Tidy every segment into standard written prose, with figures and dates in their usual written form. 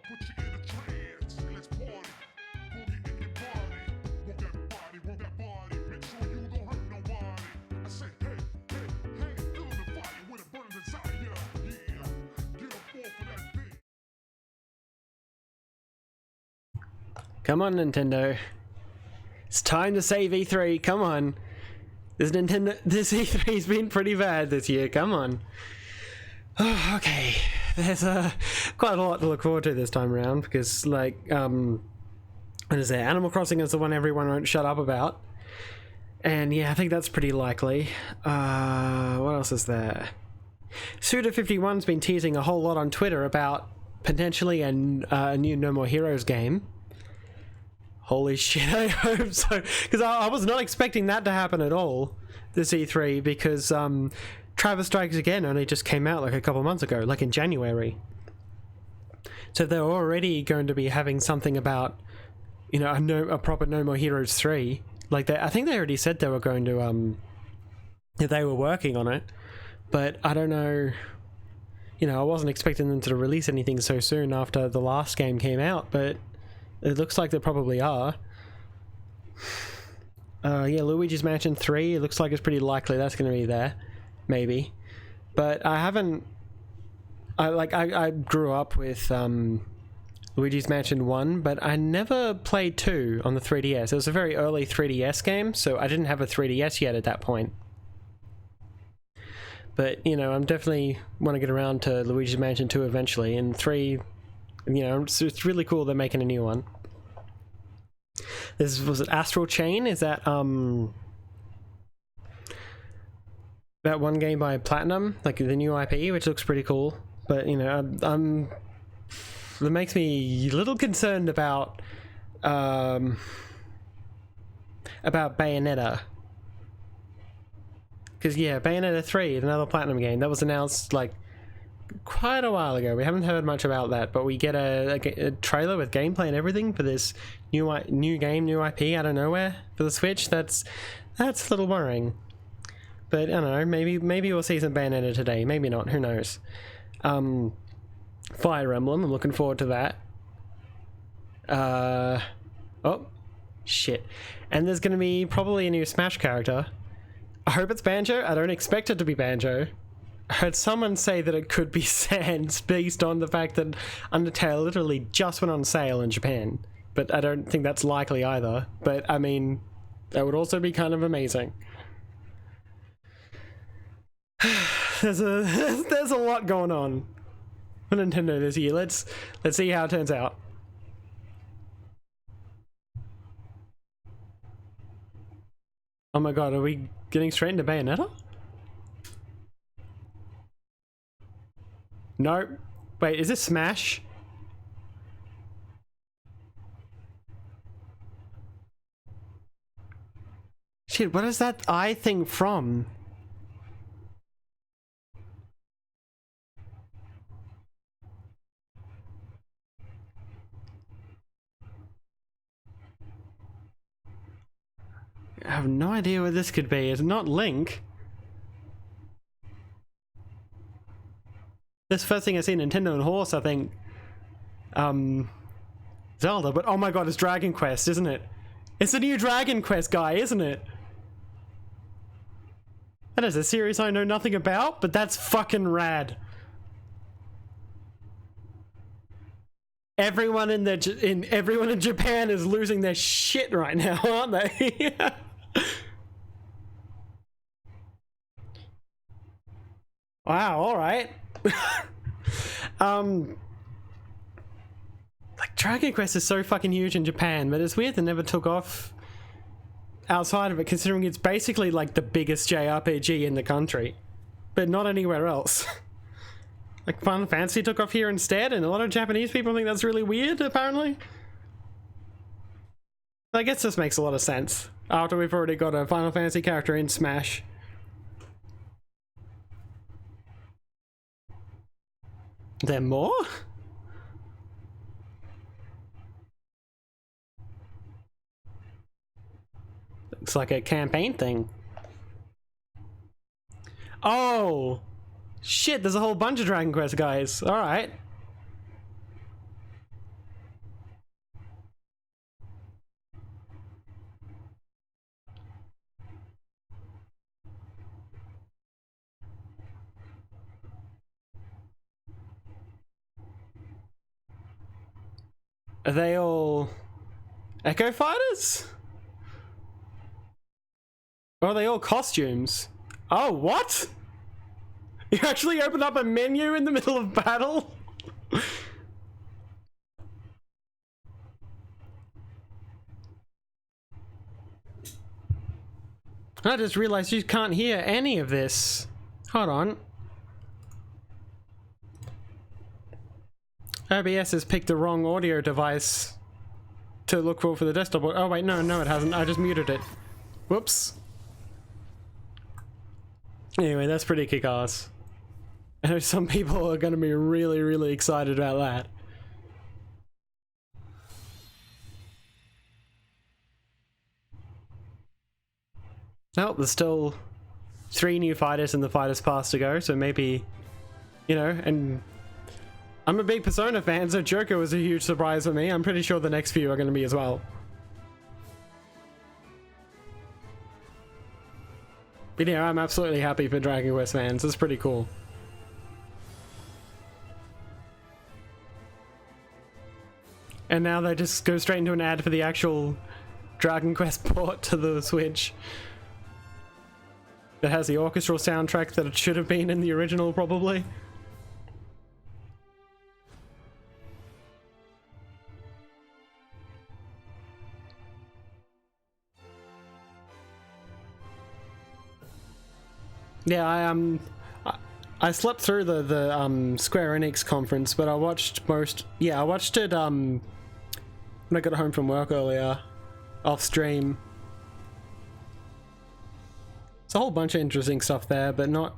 put you in a trance. Let's party. Boogie in your body. Want that body, want that body. Make sure you don't hurt nobody. I say, hey, hey, hey, feel the fire with a burning desire. Yeah, get up off of that thing. Come on, Nintendo. It's time to save E3. Come on. This E3's been pretty bad this year. Come on. Oh, okay. There's quite a lot to look forward to this time around because, like, what is there? Animal Crossing is the one everyone won't shut up about. And yeah, I think that's pretty likely. What else is there? Suda51's been teasing a whole lot on Twitter about potentially a new No More Heroes game. Holy shit, I hope so. Because I was not expecting that to happen at all, this E3, because Travis Strikes Again only just came out like a couple months ago, like in January. So they're already going to be having something about, you know, a proper No More Heroes 3. Like, I think they already said they were going to, they were working on it. But I don't know, you know, I wasn't expecting them to release anything so soon after the last game came out, but it looks like they probably are. Yeah, Luigi's Mansion 3, it looks like it's pretty likely that's going to be there. Maybe. But I haven't... I grew up with Luigi's Mansion 1, but I never played 2 on the 3DS. It was a very early 3DS game, so I didn't have a 3DS yet at that point. But, you know, I'm definitely want to get around to Luigi's Mansion 2 eventually, and 3... You know, it's really cool they're making a new one. Was it Astral Chain? Is that that one game by Platinum, like the new IP, which looks pretty cool. But you know, that makes me a little concerned about Bayonetta. Because yeah, Bayonetta 3, another Platinum game that was announced like quite a while ago. We haven't heard much about that, but we get a trailer with gameplay and everything for this new game, new IP out of nowhere for the Switch. That's a little worrying. But I don't know, maybe we'll see some Bayonetta today, maybe not, who knows. Fire Emblem, I'm looking forward to that. Oh shit. And there's gonna be probably a new Smash character. I hope it's Banjo. I don't expect it to be Banjo. I heard someone say that it could be Sans based on the fact that Undertale literally just went on sale in Japan. But I don't think that's likely either. But I mean, that would also be kind of amazing. There's a lot going on for Nintendo this year. Let's see how it turns out. Oh my god, are we getting straight into Bayonetta? No. Wait, is this Smash? Shit, what is that eye thing from? I have no idea what this could be. It's not Link. This first thing I see, Nintendo and Horse, I think Zelda, but oh my god, it's Dragon Quest, isn't it? It's the new Dragon Quest guy, isn't it? That is a series I know nothing about, but that's fucking rad. Everyone in Japan is losing their shit right now, aren't they? Wow, all right. Like Dragon Quest is so fucking huge in Japan, but it's weird they never took off outside of it, considering it's basically like the biggest JRPG in the country, but not anywhere else. Like Final Fantasy took off here instead, and a lot of Japanese people think that's really weird, apparently. I guess this makes a lot of sense after we've already got a Final Fantasy character in Smash. There more? Looks like a campaign thing. Oh! Shit, there's a whole bunch of Dragon Quest guys. Alright. Are they all Echo Fighters? Or are they all costumes? Oh, what? You actually opened up a menu in the middle of battle? I just realized you can't hear any of this. Hold on. OBS has picked the wrong audio device to look for the desktop. Oh wait, no, it hasn't. I just muted it. Whoops. Anyway, that's pretty kick-ass. I know some people are going to be really, really excited about that. Oh, there's still 3 new fighters in the Fighters Pass to go, so maybe, you know, and I'm a big Persona fan, so Joker was a huge surprise for me. I'm pretty sure the next few are going to be as well. But yeah, I'm absolutely happy for Dragon Quest fans. It's pretty cool. And now they just go straight into an ad for the actual Dragon Quest port to the Switch. That has the orchestral soundtrack that it should have been in the original, probably. Yeah, I slept through the Square Enix conference, but I watched I watched it when I got home from work earlier, off stream. It's a whole bunch of interesting stuff there, but not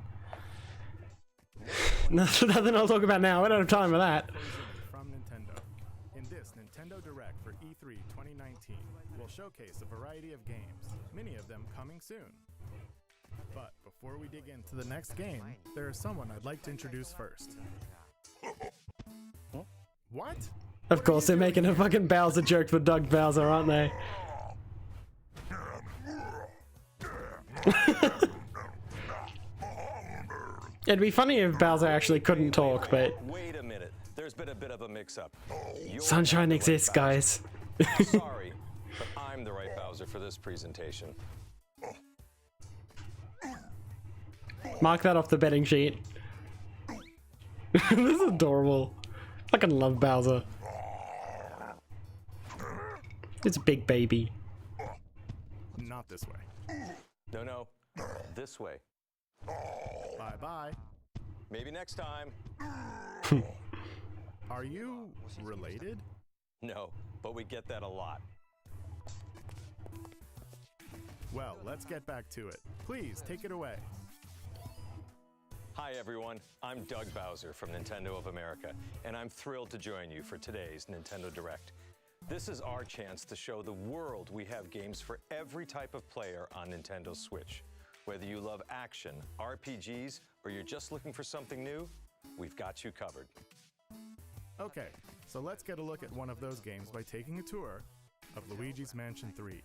nothing I'll talk about now. I don't have time for that. From Nintendo. In this Nintendo Direct for E3 2019, we'll showcase a variety of games, many of them coming soon. But before we dig into the next game, there is someone I'd like to introduce first. What? Of course, they're making a fucking Bowser joke for Doug Bowser, aren't they? It'd be funny if Bowser actually couldn't talk, but Wait a minute. There's been a bit of a mix-up. sunshine exists, guys. Sorry, but I'm the right Bowser for this presentation. Mark that off the betting sheet. This is adorable. Fucking love Bowser. It's a big baby. Not this way. No, this way. Bye-bye. Maybe next time. Are you related? No, but we get that a lot. Well, let's get back to it. Please, take it away. Hi everyone, I'm Doug Bowser from Nintendo of America, and I'm thrilled to join you for today's Nintendo Direct. This is our chance to show the world we have games for every type of player on Nintendo Switch. Whether you love action, RPGs, or you're just looking for something new, we've got you covered. Okay, so let's get a look at one of those games by taking a tour of Luigi's Mansion 3.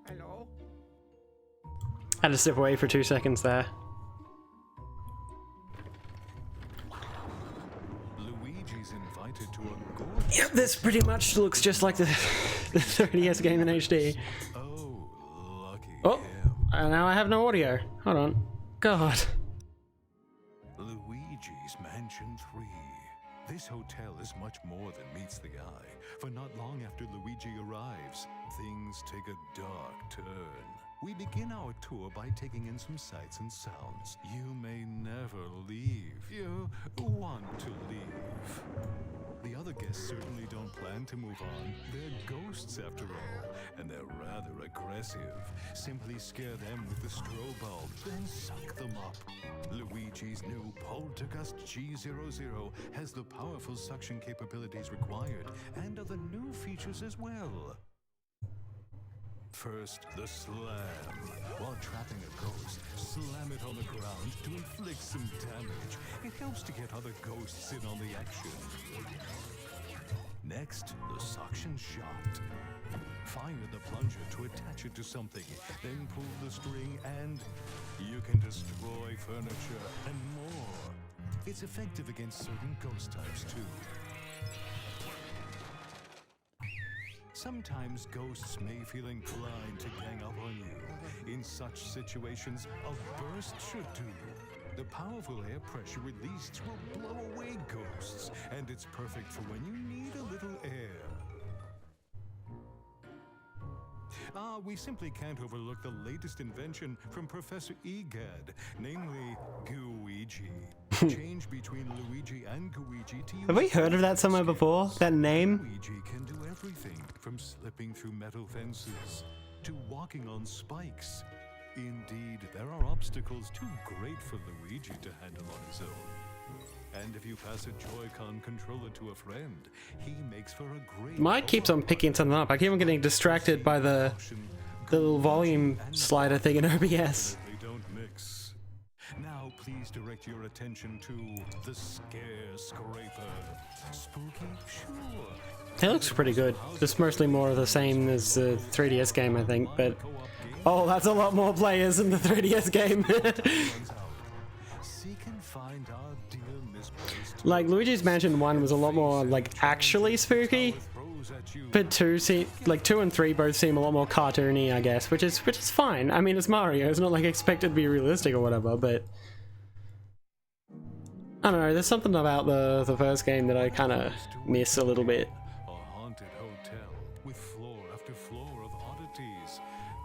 Hello? Had to step away for 2 seconds there. Luigi's invited to a gorgeous... Yep, this pretty much looks just like the 30S game in HD. Oh, lucky Oh, him. and now I have no audio. Hold on. God. Luigi's Mansion 3. This hotel is much more than meets the eye, for not long after Luigi arrives, things take a dark turn. We begin our tour by taking in some sights and sounds. You may never leave. You want to leave. The other guests certainly don't plan to move on. They're ghosts after all, and they're rather aggressive. Simply scare them with the strobe bulb, then suck them up. Luigi's new Poltergust G00 has the powerful suction capabilities required, and other new features as well. First, the slam. While trapping a ghost, slam it on the ground to inflict some damage. It helps to get other ghosts in on the action. Next, the suction shot. Find the plunger to attach it to something, then pull the string and you can destroy furniture and more. It's effective against certain ghost types too. Sometimes ghosts may feel inclined to gang up on you. In such situations, a burst should do. The powerful air pressure released will blow away ghosts, and it's perfect for when you need a little air. We simply can't overlook the latest invention from Professor Egad, namely Gooigi. Change between Luigi and Gooigi to use. Have we heard of that somewhere before? That name? Luigi can do everything from slipping through metal fences to walking on spikes. Indeed, there are obstacles too great for Luigi to handle on his own. And if you pass a Joy-Con controller to a friend, he makes for a great... Mike keeps on picking something up. I keep on getting distracted by the little volume slider thing in OBS. They don't mix. Now please direct your attention to the Scare Scraper. Spooky? Sure. It looks pretty good. Just mostly more of the same as the 3DS game, I think, but... Oh, that's a lot more players in the 3DS game. Seek and find our dear misplaced. Like, Luigi's Mansion 1 was a lot more, like, actually spooky. But 2 and 3 both seem a lot more cartoony, I guess, which is fine. I mean, it's Mario. It's not, like, expected to be realistic or whatever, but... I don't know, there's something about the first game that I kind of miss a little bit. A haunted hotel with floor after floor of oddities.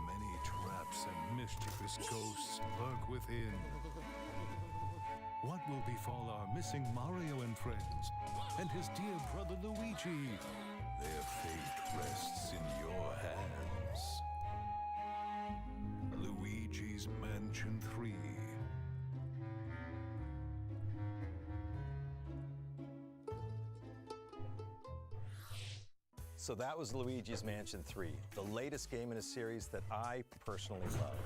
Many traps and mischievous ghosts lurk within. What will befall our missing Mario and friends, and his dear brother Luigi? Their fate rests in your hands. Luigi's Mansion 3. So that was Luigi's Mansion 3, the latest game in a series that I personally love.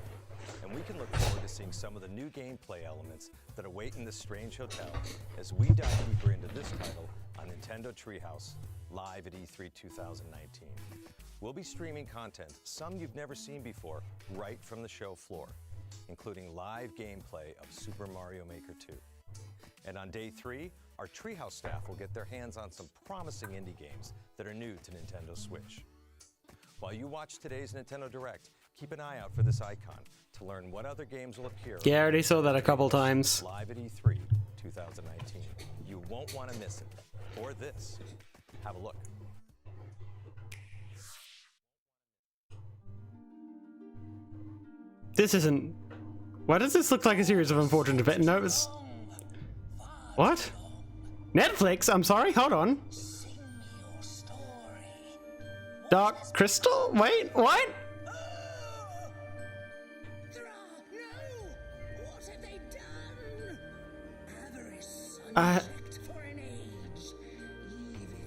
And we can look forward to seeing some of the new gameplay elements that await in this strange hotel as we dive deeper into this title on Nintendo Treehouse, live at E3 2019. We'll be streaming content, some you've never seen before, right from the show floor, including live gameplay of Super Mario Maker 2. And on day 3, our Treehouse staff will get their hands on some promising indie games that are new to Nintendo Switch. While you watch today's Nintendo Direct, keep an eye out for this icon to learn what other games will appear. Yeah, I already saw that a couple times. Live at E3 2019. You won't want to miss it. Or this. Have a look. This isn't... Why does this look like a series of unfortunate events? No, it's... What? Netflix? I'm sorry, hold on. Dark Crystal? Wait, what?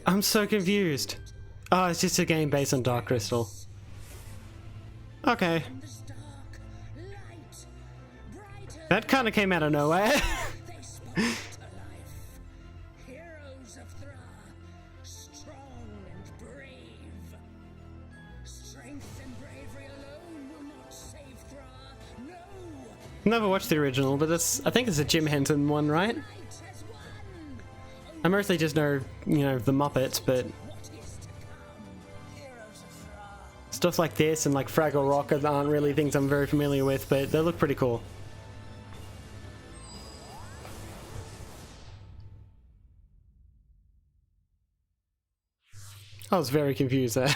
I'm so confused. Oh, it's just a game based on Dark Crystal. Okay. That kind of came out of nowhere. Heroes of Thra, strong and brave. Strength and bravery alone will not save Thra. No. Never watched the original, but I think it's a Jim Henson one, right? I mostly just know, you know, the Muppets, but stuff like this and like Fraggle Rock aren't really things I'm very familiar with, but they look pretty cool. I was very confused there.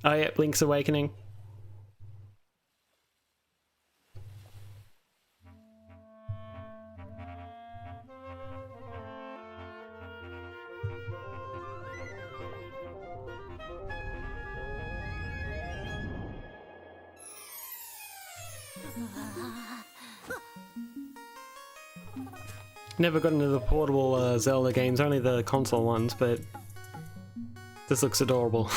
Oh yeah, Link's Awakening. Never got into the portable Zelda games, only the console ones, but this looks adorable.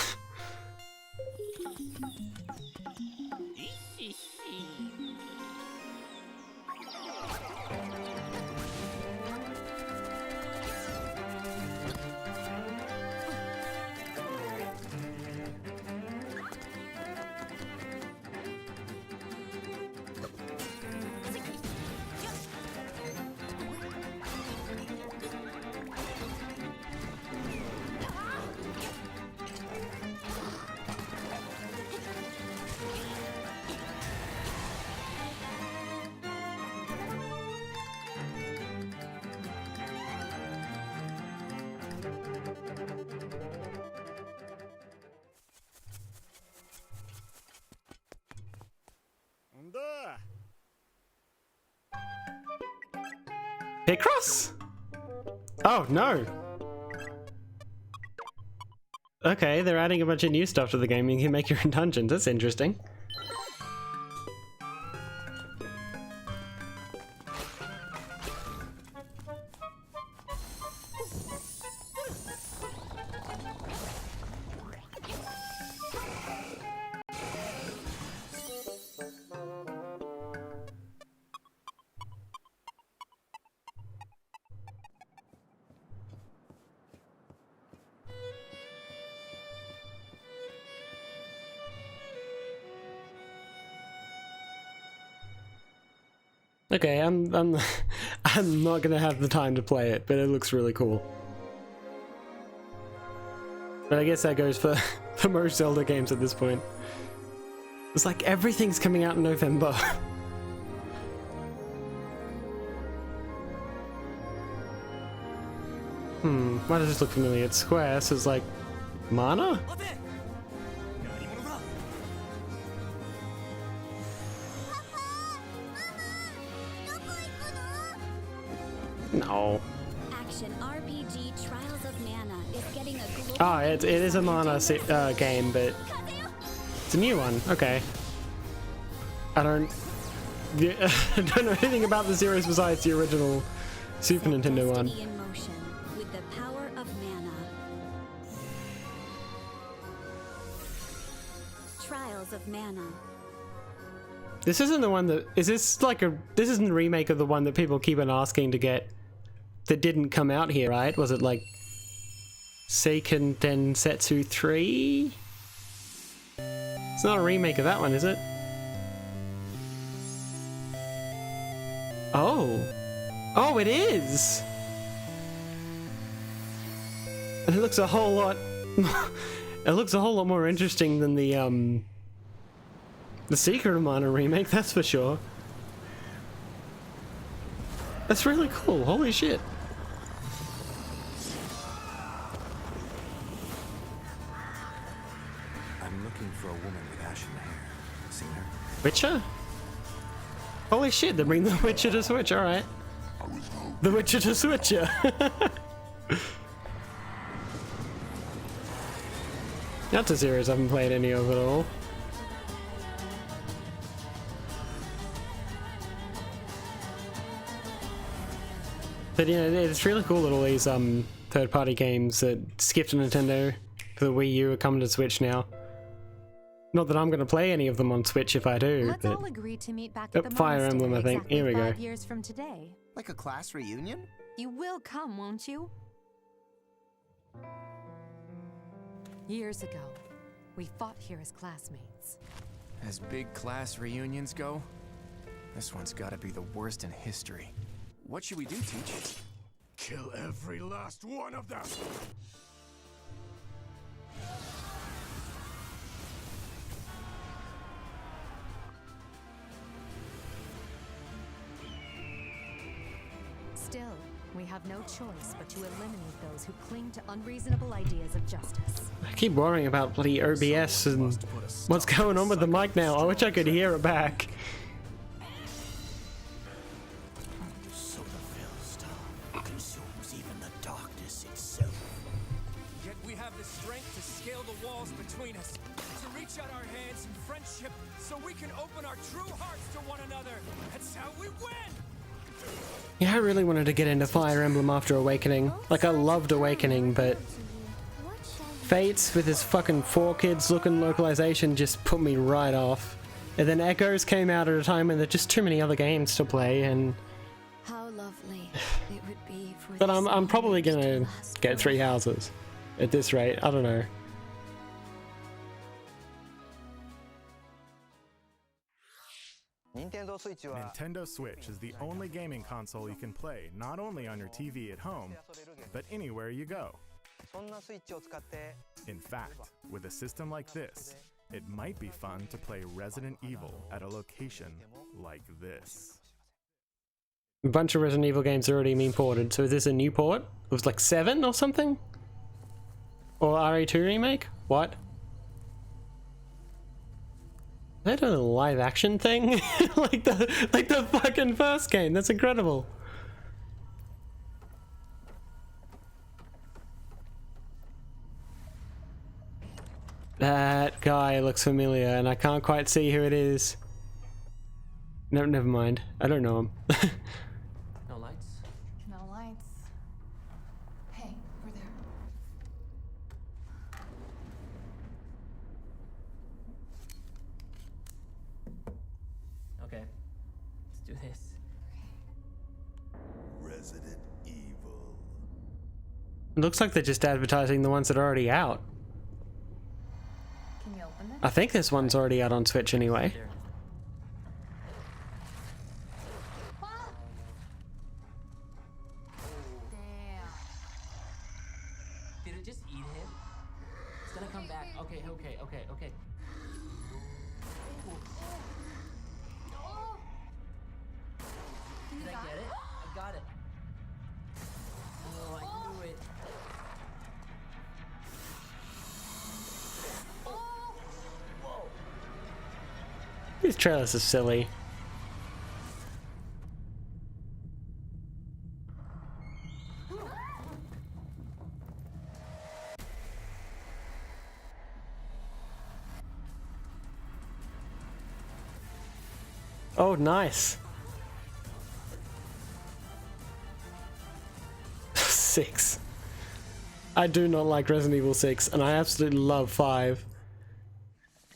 Picross? Oh, no. Okay, they're adding a bunch of new stuff to the game. You can make your own dungeons. That's interesting. Okay, I'm I'm not gonna have the time to play it, but it looks really cool. But I guess that goes for for most Zelda games at this point. It's like everything's coming out in November. Why does this look familiar? It's square, so it's like mana? No. Action RPG Trials of Mana is getting a global Ah, it is a mana game, but it's a new one. Okay. I don't know anything about the series besides the original Super Nintendo one. Destiny in motion with the power of mana. Trials of Mana. This isn't the one that is this like a this isn't a remake of the one that people keep on asking to get that didn't come out here, right? Was it like Seiken Densetsu 3? It's not a remake of that one, is it? Oh. Oh, it is! And it looks a whole lot it looks a whole lot more interesting than the Secret of Mana remake, that's for sure. That's really cool, holy shit. I'm looking for a woman with ashen hair. Seen her? Witcher? Holy shit, they bring the Witcher to Switch, alright. The Witcher to Switcher. That's a series I haven't played any of at all. But yeah, it's really cool that all these third-party games that skipped to Nintendo for the Wii U are coming to Switch now. Not that I'm going to play any of them on Switch if I do. Let's but... all agree to meet back Oh, at the Fire Emblem, I monastery think. Here we go. 5 years from today. Like a class reunion? You will come, won't you? Years ago, we fought here as classmates. As big class reunions go, this one's gotta be the worst in history. What should we do, Teach? Kill every last one of them! Still, we have no choice but to eliminate those who cling to unreasonable ideas of justice. I keep worrying about bloody OBS and what's going on with the mic now. I wish I could hear it back. So the Veilstar consumes even the darkness itself. Yet we have the strength to scale the walls between us, to reach out our hands in friendship so we can open our true hearts to one another. That's how we win! Yeah, I really wanted to get into Fire Emblem after Awakening. Like, I loved Awakening, but Fates with his fucking 4Kids looking localization just put me right off. And then Echoes came out at a time when there are just too many other games to play, and How lovely it would be for but this I'm probably marriage to gonna last get 3 forever. houses at this rate. I don't know. Nintendo Switch is the only gaming console you can play not only on your TV at home, but anywhere you go. In fact, with a system like this, it might be fun to play Resident Evil at a location like this. A bunch of Resident Evil games already been ported, so is this a new port? It was like 7 or something? Or RE2 remake? What? Is that a live action thing? like the fucking first game, that's incredible. That guy looks familiar, and I can't quite see who it is. No, never mind. I don't know him. No lights? No lights. Hey, we're there. Okay, let's do this. Resident Evil. It looks like they're just advertising the ones that are already out. Can you open it? I think this one's already out on Switch anyway. There. Damn. Did it just eat him? It's gonna come back. Okay. Did I get it? I got it. Oh, I knew it. Whoa. These trailers are silly. Oh, nice. 6. I do not like Resident Evil 6, and I absolutely love 5.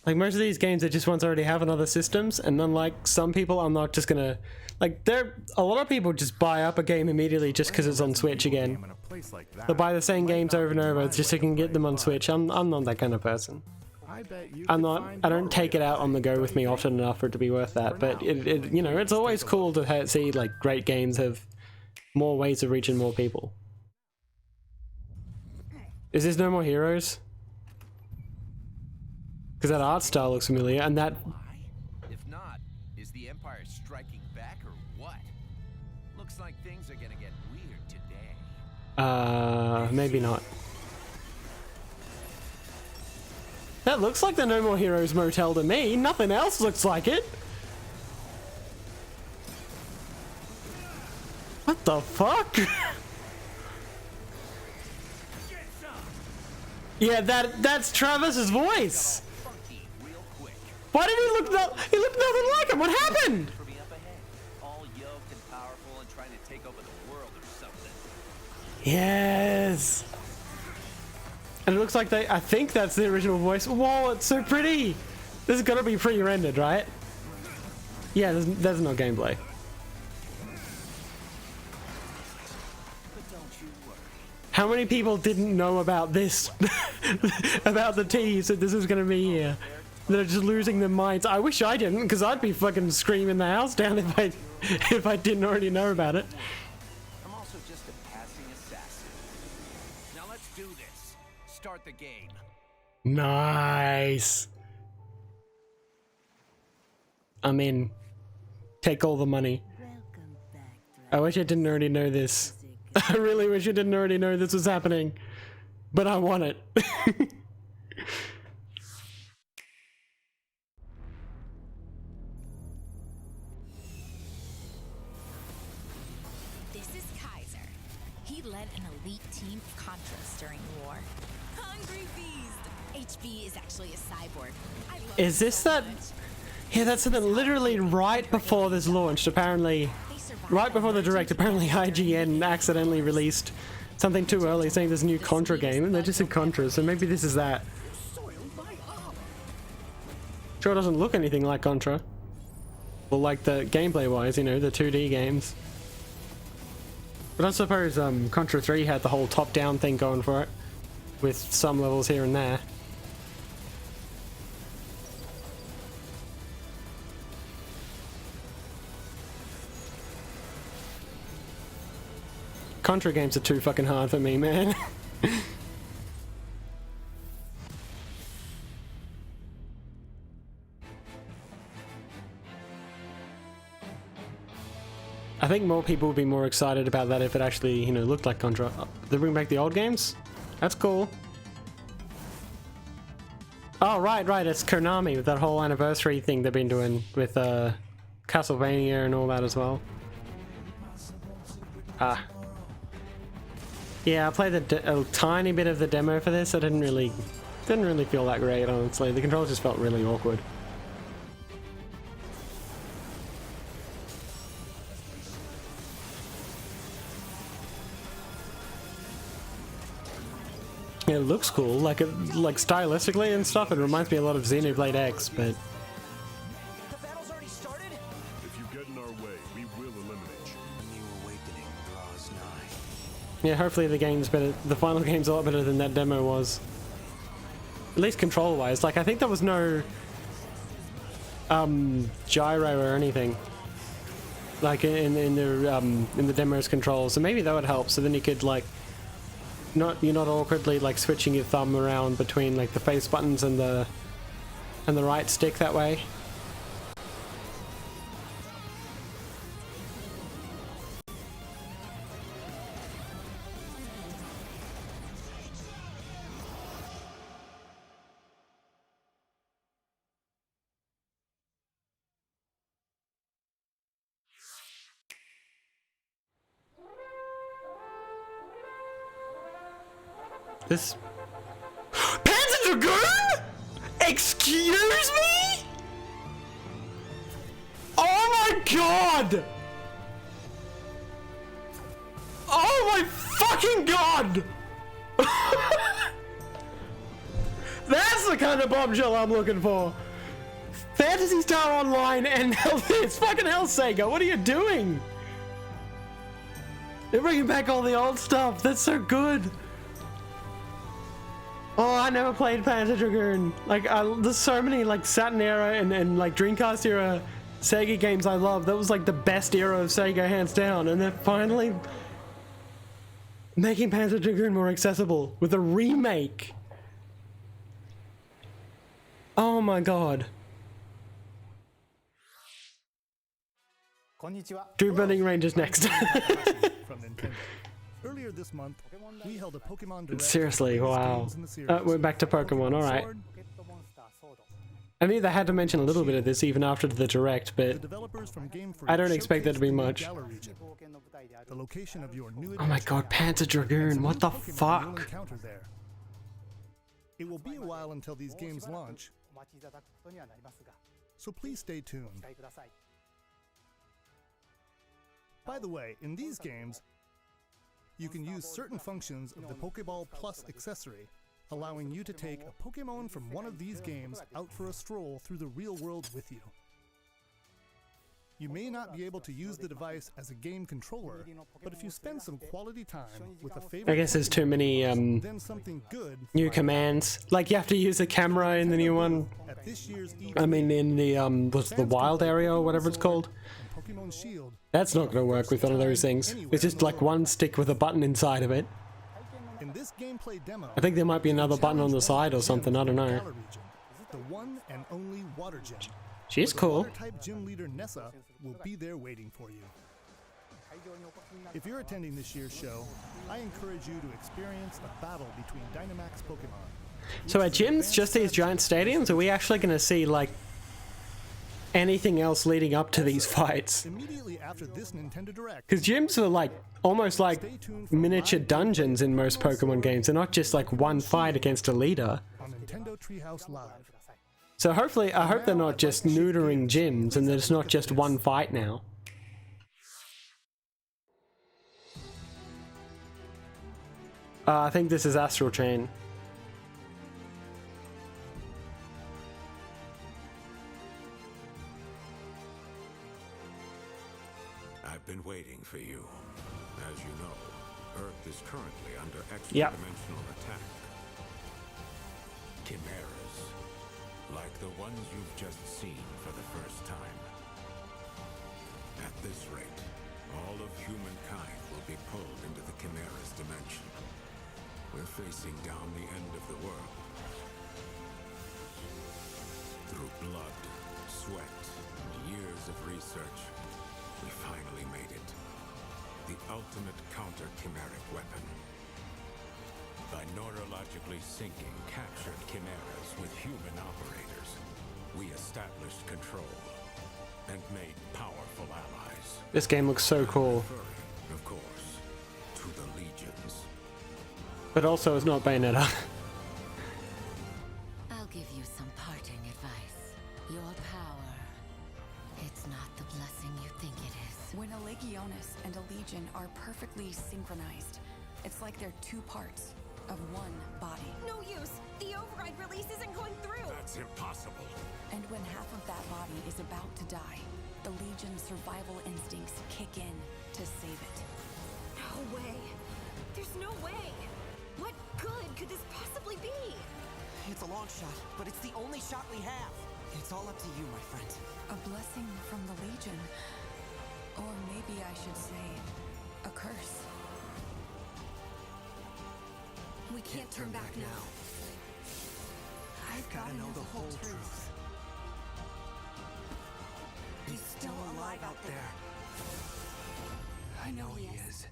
Like, most of these games are just ones I already have on other systems, and unlike some people, I'm not just gonna... Like, a lot of people just buy up a game immediately just because it's on Switch again. They'll buy the same games over and over just so they can get them on Switch. I'm not that kind of person. I don't take it out on the go with me often enough for it to be worth that, but it you know, it's always cool to see like great games have more ways of reaching more people. Is this No More Heroes? Because that art style looks familiar, and that... If not, is the Empire striking back or what? Looks like things are gonna get weird today. Maybe not. That looks like the No More Heroes motel to me. Nothing else looks like it. What the fuck? Yeah, that's Travis's voice. Why did he look he looked nothing like him? What happened? All yoked and powerful and trying to take over the world or something. Yes. And it looks like I think that's the original voice. Whoa, it's so pretty. This is gonna be pre-rendered, right? Yeah, there's no gameplay. How many people didn't know about this? About the tease that this was gonna be here? They're just losing their minds. I wish I didn't, because I'd be fucking screaming the house down if I didn't already know about it. I'm also just a passing assassin. Now let's do this. Start the game. Nice. I'm in. Take all the money. I wish I didn't already know this. I really wish I didn't already know this was happening. But I want it. This is Kaiser. He led an elite team of Contras during the war. Hungry beast! HB is actually a cyborg. I love Is this so that? much. Yeah, that's something literally right before this launched, apparently. Right before the direct, apparently IGN accidentally released something too early saying there's a new Contra game, and they just said Contra, so maybe this is that. Sure doesn't look anything like Contra. Well, like the gameplay-wise, you know, the 2D games. But I suppose Contra 3 had the whole top-down thing going for it, with some levels here and there. Contra games are too fucking hard for me, man. I think more people would be more excited about that if it actually, you know, looked like Contra. Oh, they bring back the old games? That's cool. Oh, right, it's Konami with that whole anniversary thing they've been doing with Castlevania and all that as well. Ah. Yeah, I played a tiny bit of the demo for this. I didn't didn't really feel that great, honestly. The controls just felt really awkward. It looks cool, like stylistically and stuff. It reminds me a lot of Xenoblade X, but The battle's already started? If you get in our way, we will eliminate you. A new awakening draws nigh. yeah, hopefully the game's better. The final game's a lot better than that demo was. At least control-wise. Like, I think there was no gyro or anything. Like in the demo's controls, so maybe that would help. So then you could like. You're not awkwardly like switching your thumb around between like the face buttons and the right stick that way. This Panzer Dragoon? Excuse me? Oh my god! Oh my fucking god! That's the kind of bombshell I'm looking for. Phantasy Star Online and it's fucking hell, Sega. What are you doing? They're bringing back all the old stuff. That's so good. Oh, I never played Panzer Dragoon. Like, there's so many like Saturn era and like Dreamcast era Sega games I love. That was like the best era of Sega, hands down. And they're finally making Panzer Dragoon more accessible with a remake. Oh my god. Drew Burning Range is next. From Nintendo. Earlier this month, we held a Pokemon Direct. Seriously, wow. We're back to Pokemon, alright. I knew they had to mention a little bit of this even after the Direct, but I don't expect there to be much. The location of your new Oh my god, Panzer Dragoon, what the fuck? It will be a while until these games launch, so please stay tuned. By the way, in these games, you can use certain functions of the Pokeball Plus accessory, allowing you to take a Pokemon from one of these games out for a stroll through the real world with you. You may not be able to use the device as a game controller, but if you spend some quality time with a favorite I guess there's too many then something good new commands. Like you have to use a camera in the new one. at this year's I mean in the what's the wild area or whatever it's called. Pokemon Shield. That's not gonna work with one of those things. It's just like one stick with a button inside of it. In this gameplay demo, I think there might be another button on the side or something, I don't know. the one and only water gym. She's cool. Water-type gym leader Nessa will be there waiting for you. If you're attending this year's show, I encourage you to experience a battle between Dynamax Pokemon. So are gyms just these giant stadiums? Are we actually gonna see like anything else leading up to these fights? Immediately after this Nintendo Direct, Because gyms are like almost like miniature dungeons in most Pokemon games. They're not just like one fight against a leader. on Nintendo Treehouse Live. So hopefully, I hope they're not just neutering gyms and there's not just one fight now. I think this is Astral Chain. I've been waiting for you. As you know, Earth is currently under Yep. extra-dimensional attack. Chimeras, like the ones you've just seen for the first time. At this rate, all of humankind will be pulled into the Chimera's dimension. We're facing down the end of the world. Through blood, sweat, and years of research, we finally made it. The ultimate counter-chimeric weapon. By neurologically syncing captured chimeras with human operators, we established control and made powerful allies. This game looks so cool. Referring, of course, to the legions. But also it's not Bayonetta. not the blessing you think it is. When a Legionis and a Legion are perfectly synchronized, it's like they're two parts of one body. No use! The override release isn't going through! That's impossible. And when half of that body is about to die, the Legion's survival instincts kick in to save it. No way! There's no way! What good could this possibly be? It's a long shot, but it's the only shot we have. It's all up to you, my friend. A blessing from the Legion. Or maybe I should say, a curse. We can't turn back now. I've gotta know the whole truth. He's still alive out there. I know he is.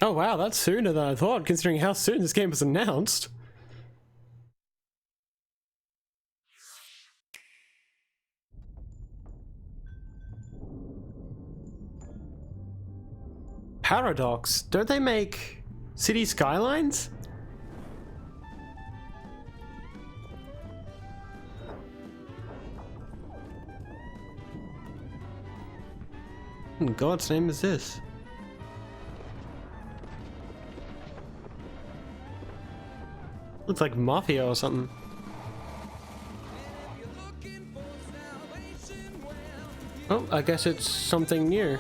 Oh wow, that's sooner than I thought, considering how soon this game was announced. Paradox, don't they make City Skylines? What in God's name is this? Looks like Mafia or something. Oh, I guess it's something new.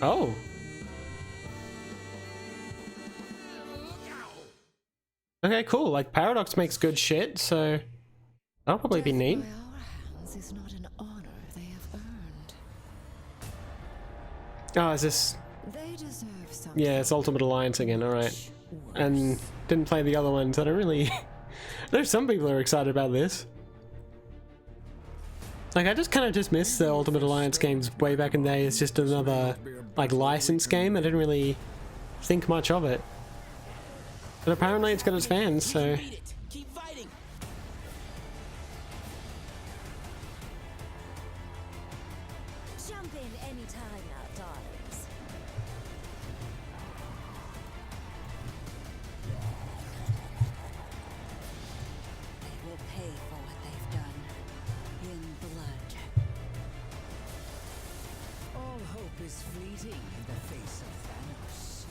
Oh. Okay, cool. Like, Paradox makes good shit, so that'll probably be neat. This is not an honor they have earned. Oh, is this... They deserve something. Yeah, it's Ultimate Alliance again, alright. And didn't play the other ones. I don't really... There's some people who are excited about this. Like, I just kind of dismissed the Ultimate Alliance games way back in the day as just another, like, license game. I didn't really think much of it. But apparently it's got its fans, so... Keep fighting. Jump in anytime now, darlings. They will pay for what they've done. In blood. All hope is fleeting in the face of Thanos.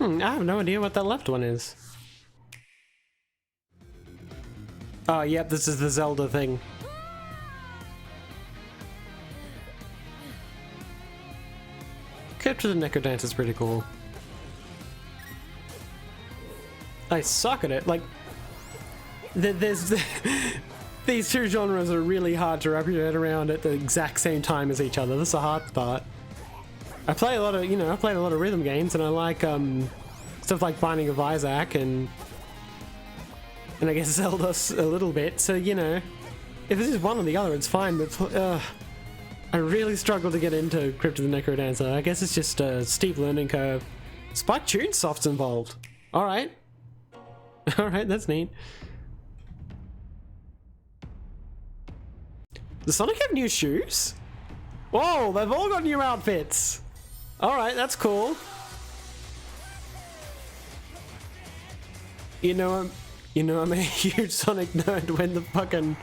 I have no idea what that left one is. Oh, yep, this is the Zelda thing. Capture the Necrodance is pretty cool. I suck at it. Like, there's these two genres are really hard to wrap your head around at the exact same time as each other. That's the hard part. I play a lot of, I played a lot of rhythm games, and I like stuff like Binding of Isaac and I guess Zelda a little bit. So if this is one or the other, it's fine. But I really struggle to get into Crypt of the Necrodancer. I guess it's just a steep learning curve. Spike Tunesoft's involved. All right, that's neat. Does Sonic have new shoes? Whoa, they've all got new outfits. Alright, that's cool. I'm a huge Sonic nerd when the fucking...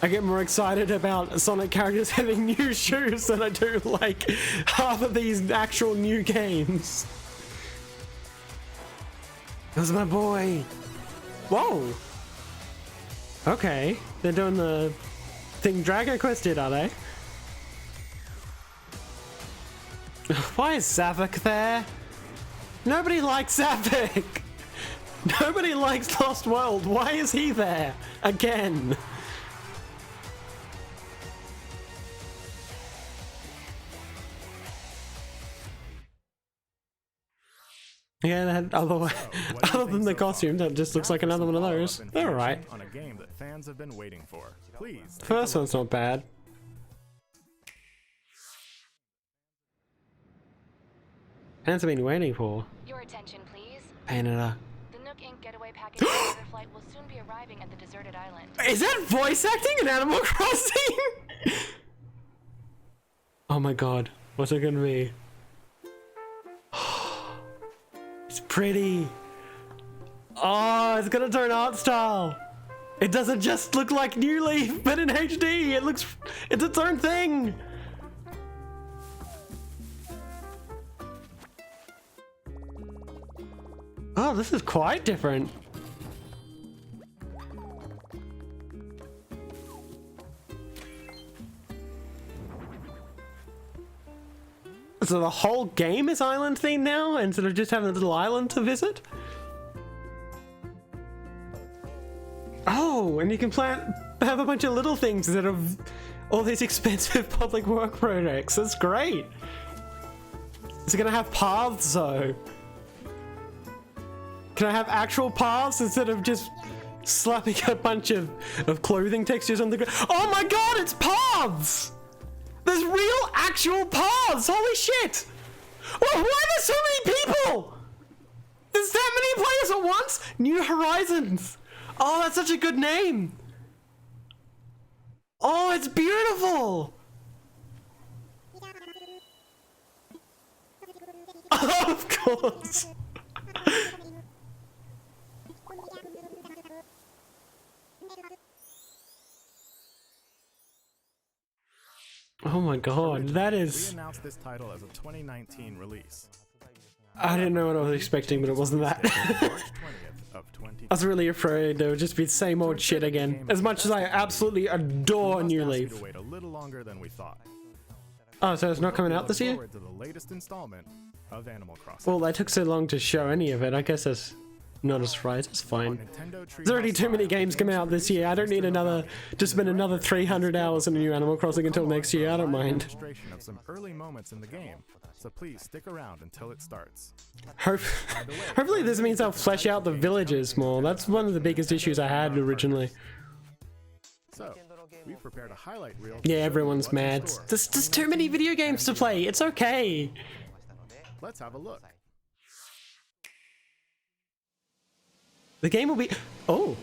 I get more excited about Sonic characters having new shoes than I do, like, half of these actual new games. That's my boy. Whoa. Okay, they're doing the thing Dragon Quest did, are they? Why is Zavok there? Nobody likes Zavok! Nobody likes Lost World. Why is he there? Again. Yeah, that other than the costume, that just looks like another one of those. They're alright. On a game that fans have been waiting for. Please. First one's not bad. Fans have been waiting for. Your attention, please. Canada. The Nook Inc. getaway package charter flight will soon be arriving at the deserted island. Is that voice acting in Animal Crossing? Oh my god, what's it gonna be? It's pretty. Oh, it's gonna turn art style. It doesn't just look like New Leaf, but in HD. It's its own thing. Oh, this is quite different. So the whole game is island themed now, instead of just having a little island to visit? Oh, and you can have a bunch of little things instead of all these expensive public work projects. That's great. Is it gonna have paths though? Can I have actual paths instead of just slapping a bunch of clothing textures on the ground? Oh my god, it's paths! There's real actual paths! Holy shit! Well, why are there so many people? There's that many players at once? New Horizons! Oh, that's such a good name! Oh, it's beautiful! Oh, of course! Oh my god, that is... We announced this title as a 2019 release. I didn't know what I was expecting, but it wasn't that. I was really afraid there would just be the same old shit again. As much as I absolutely adore New Leaf. Wait a little longer than we thought. Oh, so it's not coming out this year? To the latest installment of Animal Crossing. Well, they took so long to show any of it. I guess that's not a surprise. It's fine. There's already too many games coming out this year. I don't need to spend another 300 hours in a new Animal Crossing until next year. I don't mind. Demonstration of some early moments in the game, so please stick around until it starts. Hopefully this means I'll flesh out the villages more. That's one of the biggest issues I had originally. So, we prepared a highlight reel. Yeah, everyone's mad. There's just too many video games to play. It's okay. Let's have a look. The game will be... Oh,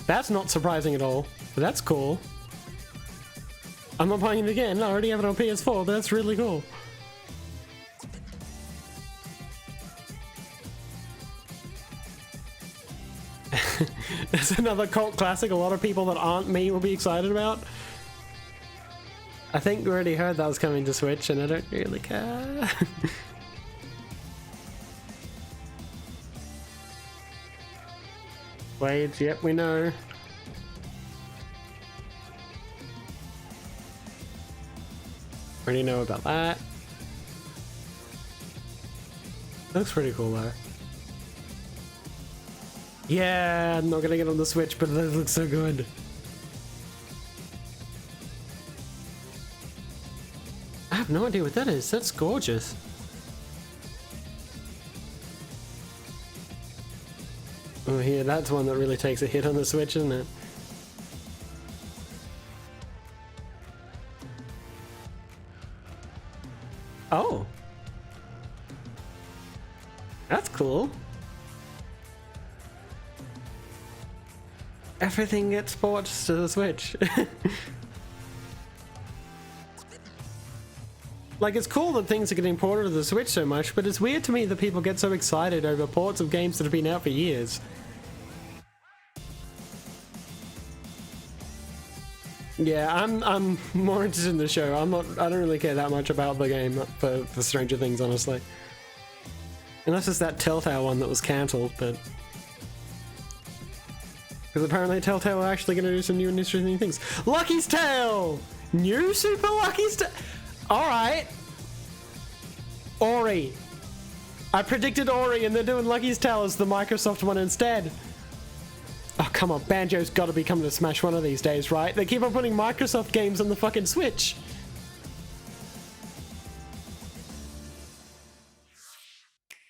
that's not surprising at all. But that's cool. I'm not buying it again. I already have it on PS4, but that's really cool. It's another cult classic a lot of people that aren't me will be excited about. I think we already heard that was coming to Switch, and I don't really care. Blades, yep, we know. Already know about that. Looks pretty cool though. Yeah, I'm not gonna get on the Switch, but it looks so good. I have no idea what that is. That's gorgeous. Oh, here, that's one that really takes a hit on the Switch, isn't it? Oh. That's cool. Everything gets ports to the Switch. Like, it's cool that things are getting ported to the Switch so much, but it's weird to me that people get so excited over ports of games that have been out for years. Yeah, I'm more interested in the show. I don't really care that much about the game for Stranger Things, honestly. Unless it's that Telltale one that was cancelled, but... Because apparently Telltale are actually going to do some new and interesting things. Lucky's Tale! New Super Lucky's Tale! Alright. Ori. I predicted Ori and they're doing Lucky's Tale as the Microsoft one instead. Oh, come on. Banjo's got to be coming to Smash one of these days, right? They keep on putting Microsoft games on the fucking Switch.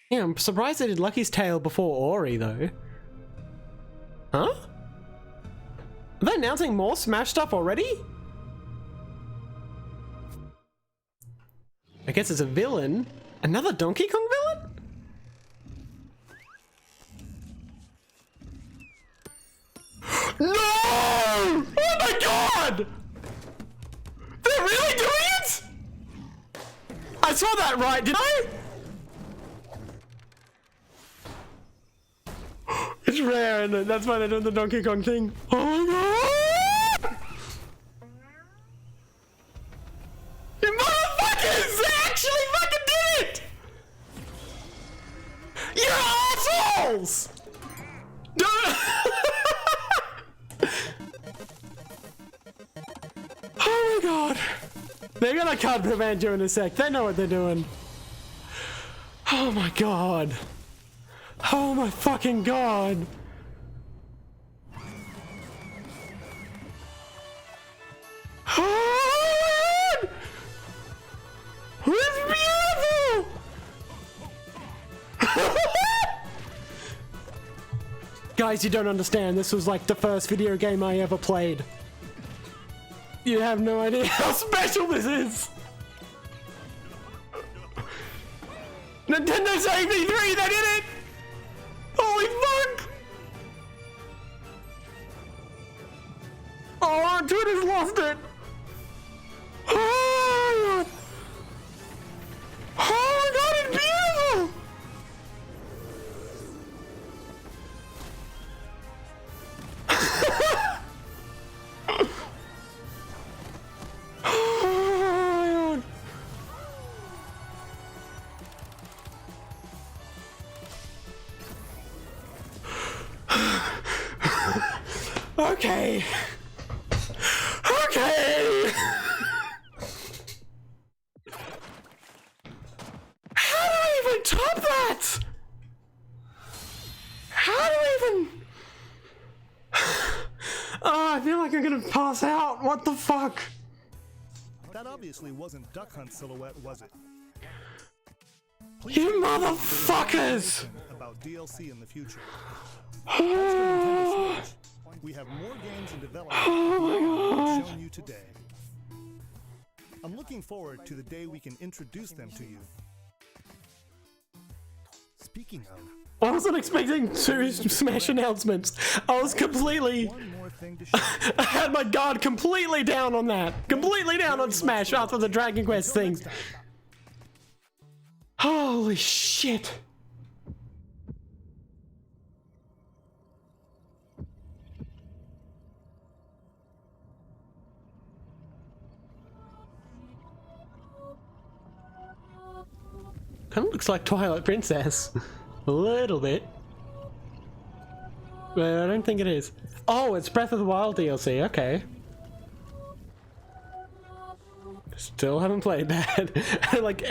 Yeah, I'm surprised they did Lucky's Tale before Ori, though. Huh? Are they announcing more Smash stuff already? I guess it's a villain. Another Donkey Kong villain? No! Oh my god! They're really doing it? I saw that right, did I? It's rare, and that's why they're doing the Donkey Kong thing. Oh my god! You motherfuckers! They actually fucking did it! You're assholes! Oh my god. They're gonna cut the banjo in a sec. They know what they're doing. Oh my god. Oh my fucking god. Oh my god! It's beautiful! Guys, you don't understand. This was like the first video game I ever played. You have no idea how special this is! Nintendo saved me 3, they did it! Holy fuck! Oh, Twitter's lost it! Oh my god! Oh my god, it's beautiful! Okay. Okay. How do I even top that? How do I even? Oh, I feel like I'm gonna pass out. What the fuck? That obviously wasn't Duck Hunt Silhouette, was it? You motherfuckers! About DLC in the future. As for Nintendo Switch, we have more games in development than we've shown you today. I'm looking forward to the day we can introduce them to you. Speaking of, I wasn't expecting 2 Smash announcements. I was completely... I had my guard completely down on that. Completely down on Smash after the Dragon Quest things. Holy shit. Kind of looks like Twilight Princess. A little bit. But I don't think it is. Oh, it's Breath of the Wild DLC, okay. Still haven't played that. Like,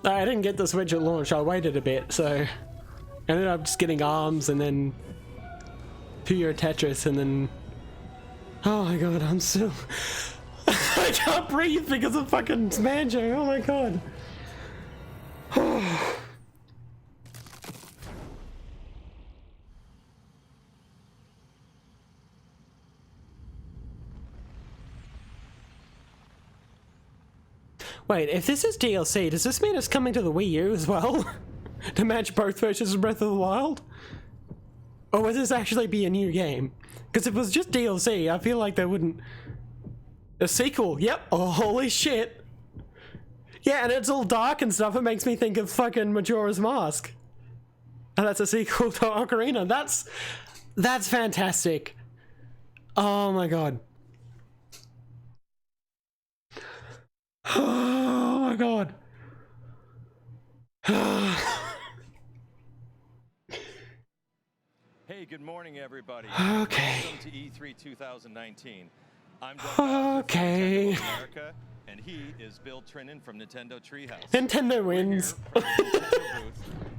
I didn't get the Switch at launch, I waited a bit, so... I ended up just getting ARMS and then... Puyo Tetris and then... Oh my god, I'm still... I can't breathe because of fucking banjo. Oh my god. Wait, if this is DLC, does this mean it's coming to the Wii U as well? To match both versions of Breath of the Wild? Or would this actually be a new game? Because if it was just DLC, I feel like they wouldn't... A sequel, yep. Oh, holy shit. Yeah, and it's all dark and stuff. It makes me think of fucking Majora's Mask. And that's a sequel to Ocarina. That's fantastic. Oh my god. Oh my god. Hey, good morning, everybody. Okay. Welcome to E3 2019. I'm Doug Bowser from Nintendo of America, and he is Bill Trinan from Nintendo Treehouse. Nintendo wins. We're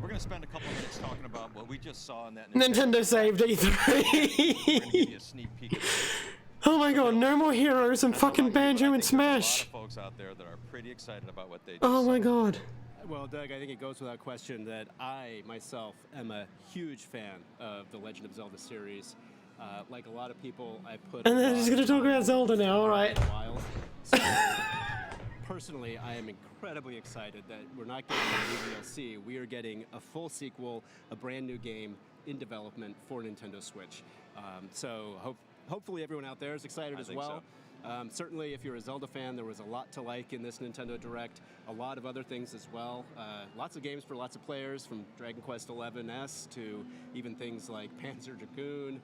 going to spend a couple minutes talking about what we just saw in that Nintendo saved E3. Oh my god, no more heroes and fucking banjo and Smash. Folks out there that are pretty excited about what they Oh my god. Well, Doug, I think it goes without question that I, myself, am a huge fan of the Legend of Zelda series. Like a lot of people, I put... And they're just going to talk about Zelda now, alright. So, personally, I am incredibly excited that we're not getting a new DLC. We are getting a full sequel, a brand new game in development for Nintendo Switch. Hopefully everyone out there is excited as well. Certainly, if you're a Zelda fan, there was a lot to like in this Nintendo Direct. A lot of other things as well. Lots of games for lots of players, from Dragon Quest XI-S to even things like Panzer Dragoon,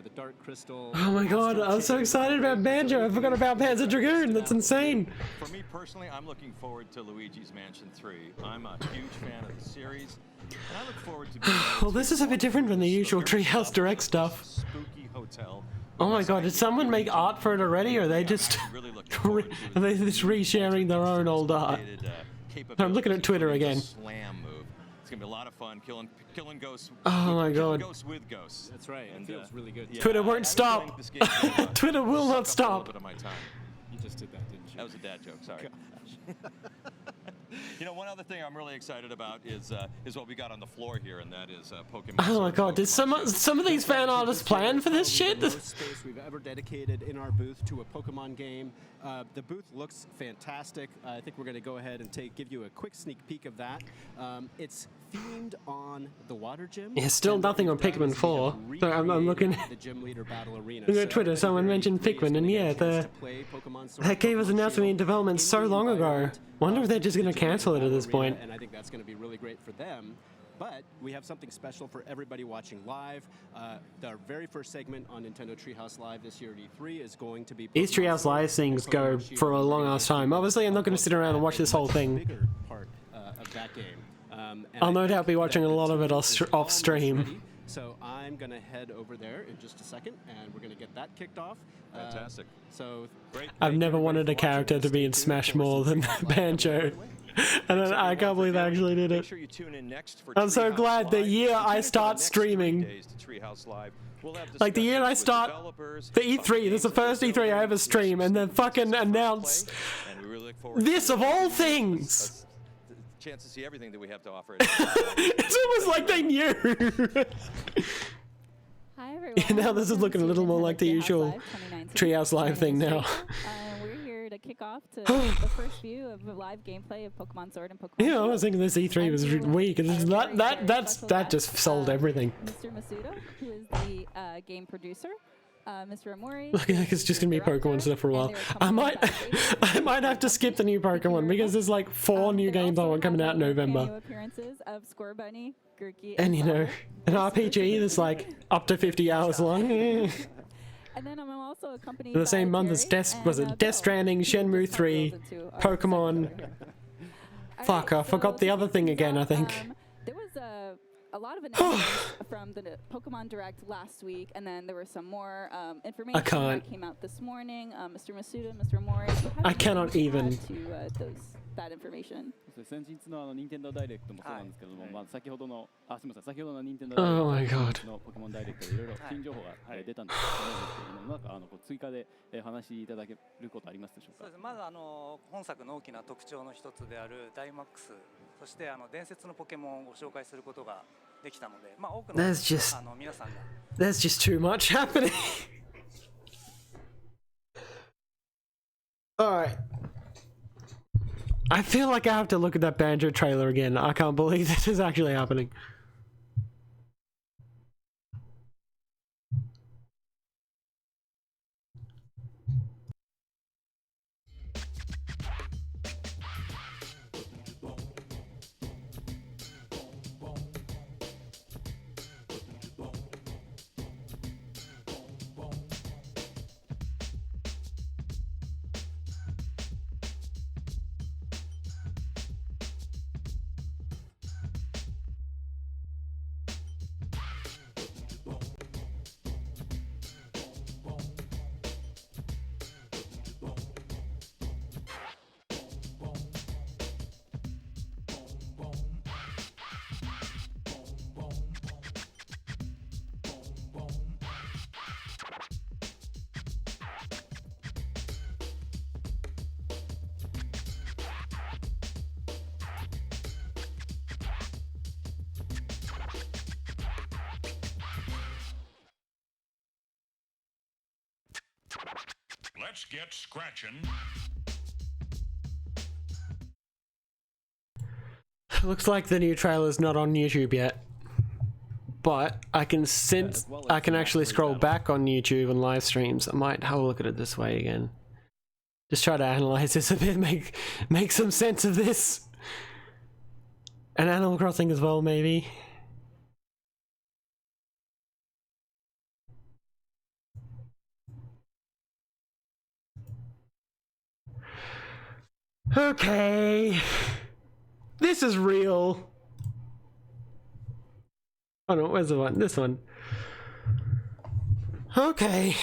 the Dark Crystal. Oh my god, I'm so excited about Banjo. I forgot about Panzer Dragoon. That's insane. For me personally, I'm looking forward to Luigi's Mansion 3. I'm a huge fan of the series, and I look forward to being Well, this is a bit different from the usual Treehouse Direct stuff. spooky hotel. Oh my god, did someone make art for it already, or are they just are they just resharing their own old art? I'm looking at Twitter again. Slam move. It's gonna be a lot of fun killing ghosts. Oh my god. Ghosts with ghosts. That's right. It feels really good. Twitter won't stop. Twitter will not stop. Bit of my time. You just did that, didn't you? That was a dad joke. Sorry. You know, one other thing I'm really excited about is what we got on the floor here, and that is Pokemon. Oh my god, did some of these fan artists plan for this shit? The most space we've ever dedicated in our booth to a Pokemon game. The booth looks fantastic. I think we're going to go ahead and give you a quick sneak peek of that. It's themed on the water gym. Yeah, still nothing on Pikmin 4. So I'm looking. The gym leader battle arena. Look at Twitter, someone mentioned Pikmin, and yeah, that game was announced to be in development so long ago. Wonder if they're just going to cancel it at this point. And I think that's going to be really great for them. But we have something special for everybody watching live. Our very first segment on Nintendo Treehouse Live this year at E3 is going to be... These Treehouse Live things go for a long ass time. Obviously, I'm not going to sit around and watch this whole thing. Part of that game. I'll no doubt be watching a lot of it off stream. So I'm going to head over there in just a second, and we're going to get that kicked off. Fantastic. I've never wanted a character to be in Smash more than Banjo. And I can't believe I actually did it. I'm so glad the year I start streaming, like the year I start the E3, this is the first E3 I ever stream, and then fucking announce this of all things. Chance to see everything that we have to offer. It's almost like they knew. Hi everyone. Now this is looking a little more like the usual Treehouse Live thing now. We're here to kick off to the first view of a live gameplay of Pokemon Sword and Pokemon Yeah, I Shield. was thinking this E3 was weak, and that just sold everything. Mr. Masuda, who is the game producer. Mr. Amori. Looking like it's just gonna be Pokemon stuff for a while. I might have to skip the new Pokemon because there's like 4 new games I want coming out in November. Appearances of Score Bunny, Gurky, And you know, an RPG that's like up to 50 hours long. And then I'm also accompanied In the same month as Death Stranding, Shenmue 3, Pokemon. Fuck, I forgot the other thing again, I think. There was a lot of announcements from the Pokemon Direct last week, and then there was some more information that came out this morning. Mr. Masuda, Mr. Amori, I cannot even. That information. 先日の任天堂ダイレクトもそうなんですけども、まあ先ほどのすみません先ほどの任天堂 Oh my god のポケモンダイレクトでいろいろ新情報が出たんですけども、なんか追加でお話しいただけることありますでしょうか。そうです。まず本作の大きな特徴の一つであるダイマックス、そして伝説のポケモンをご紹介することができたので、まあ多くの皆さんが There's just too much happening. Alright. I feel like I have to look at that Banjo trailer again. I can't believe this is actually happening. Let's get scratching. Looks like the new trailer's not on YouTube yet. But I can sense I can actually scroll back on YouTube and live streams. I might have a look at it this way again. Just try to analyze this a bit, make some sense of this. And Animal Crossing as well, maybe. Okay. This is real. Oh no, where's the one? This one. Okay.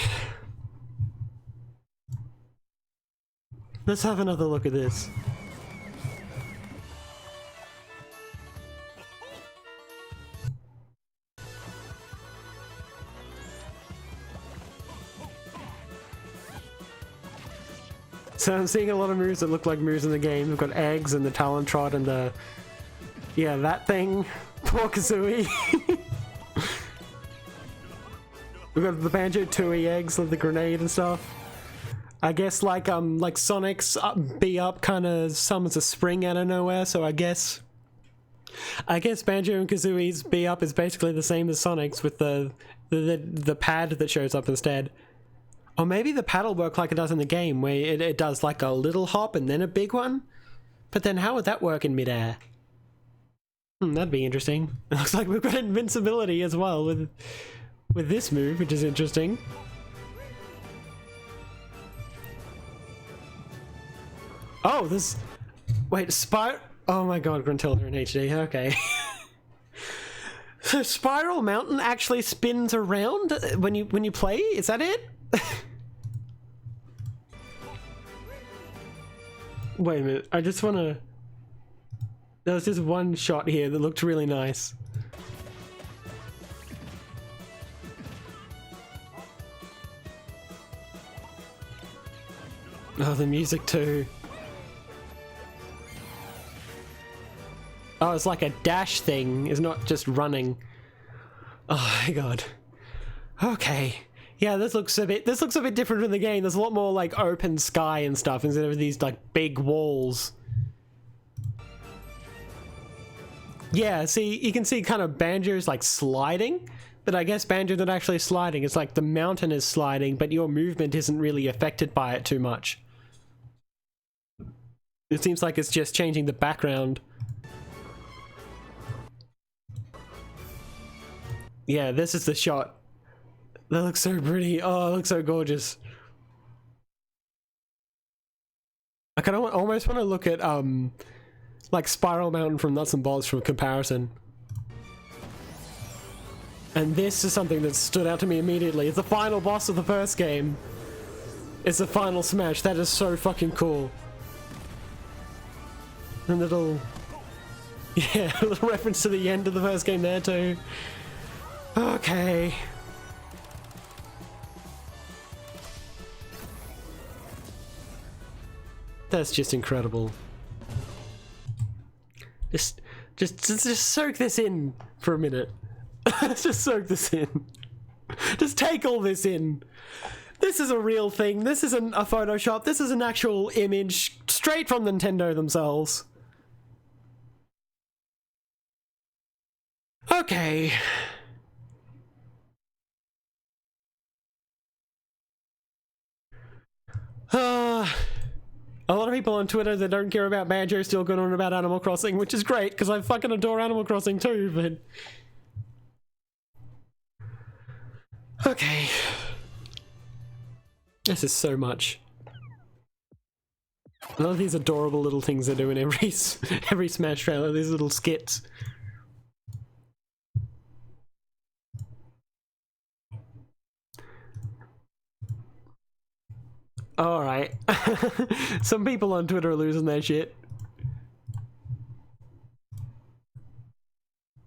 Let's have another look at this. So I'm seeing a lot of moves that look like moves in the game. We've got eggs and the Talon Trot and the... yeah, that thing. Poor Kazooie. We've got the banjo-kazooie eggs with the grenade and stuff. I guess like Sonic's B up kind of summons a spring out of nowhere, so I guess Banjo and Kazooie's B up is basically the same as Sonic's with the pad that shows up instead. Or maybe the pad will work like it does in the game, where it does like a little hop and then a big one? But then how would that work in midair? That'd be interesting. It looks like we've got invincibility as well with this move, which is interesting. Oh, this... wait, oh my god, Gruntilda in HD, okay. So Spiral Mountain actually spins around when you play? Is that it? Wait a minute, I just wanna... There was this one shot here that looked really nice. Oh, the music too. Oh, it's like a dash thing. It's not just running. Oh my god. Okay. Yeah, this looks a bit different from the game. There's a lot more like open sky and stuff instead of these like big walls. Yeah, see, you can see kind of Banjo's like sliding, but I guess Banjo's not actually sliding. It's like the mountain is sliding, but your movement isn't really affected by it too much. It seems like it's just changing the background. Yeah, this is the shot. That looks so pretty. Oh, it looks so gorgeous. I kind of almost want to look at like Spiral Mountain from Nuts and Bolts from comparison. And this is something that stood out to me immediately. It's the final boss of the first game. It's the final smash. That is so fucking cool. And little... yeah, a little reference to the end of the first game there too. Okay. That's just incredible. Just soak this in for a minute. Just soak this in. Just take all this in. This is a real thing. This isn't a Photoshop. This is an actual image straight from Nintendo themselves. Okay. A lot of people on Twitter that don't care about Banjo still going on about Animal Crossing, which is great, because I fucking adore Animal Crossing too, but... okay. This is so much. A lot of these adorable little things they do in every Smash trailer, these little skits. Alright. Some people on Twitter are losing their shit.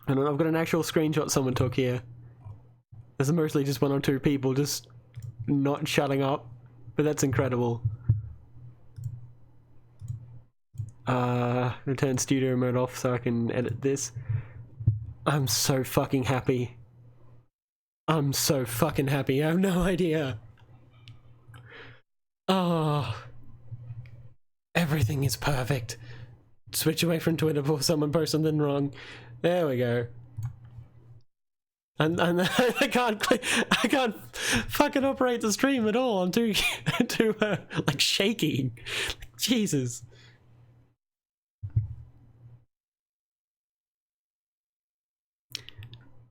And I've got an actual screenshot someone took here. There's mostly just one or two people just not shutting up. But that's incredible. Turn studio mode off so I can edit this. I'm so fucking happy. I'm so fucking happy. I have no idea. Oh. Everything is perfect. Switch away from Twitter before someone posts something wrong. There we go. And I can't fucking operate the stream at all. I'm too like shaking. Jesus.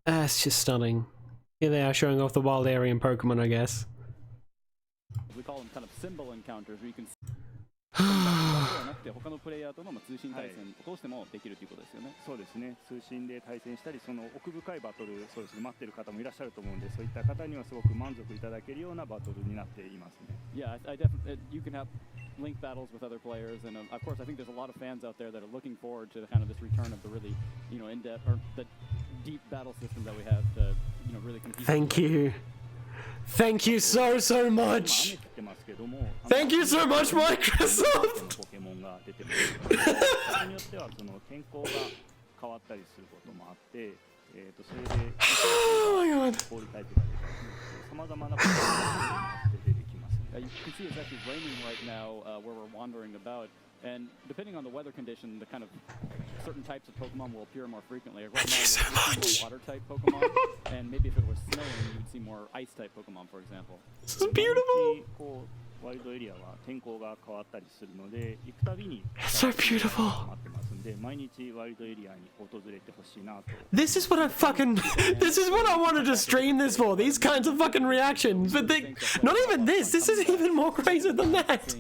It's just stunning. Here they are showing off the wild area in Pokemon, I guess. We call them kind of symbol encounters where you can 他のプレイヤーとの通信対戦を通してもできるということですよね。そうですね。通信で対戦したり、その奥深いバトル、そうですね、待っている方もいらっしゃると思うんで、そういった方にはすごく満足いただけるようなバトルになっていますね。Yeah, I definitely. You can have link battles with other players, and of course, I think there's a lot of fans out there that are looking forward to kind of this return of the really, in-depth or the deep battle system that we have to, really compete. Thank you. Thank you so much. Thank you so much, Microsoft. Oh my god. You can see it's actually raining right now where we're wandering about, and depending on the weather condition, the kind of certain types of Pokemon will appear more frequently. Right now, you see more water-type Pokemon, and maybe if it was snowing, you would see more ice-type Pokemon, for example. This is beautiful. It's so beautiful. This is what I wanted to stream this for. These kinds of fucking reactions, but not even this. This is even more crazy than that.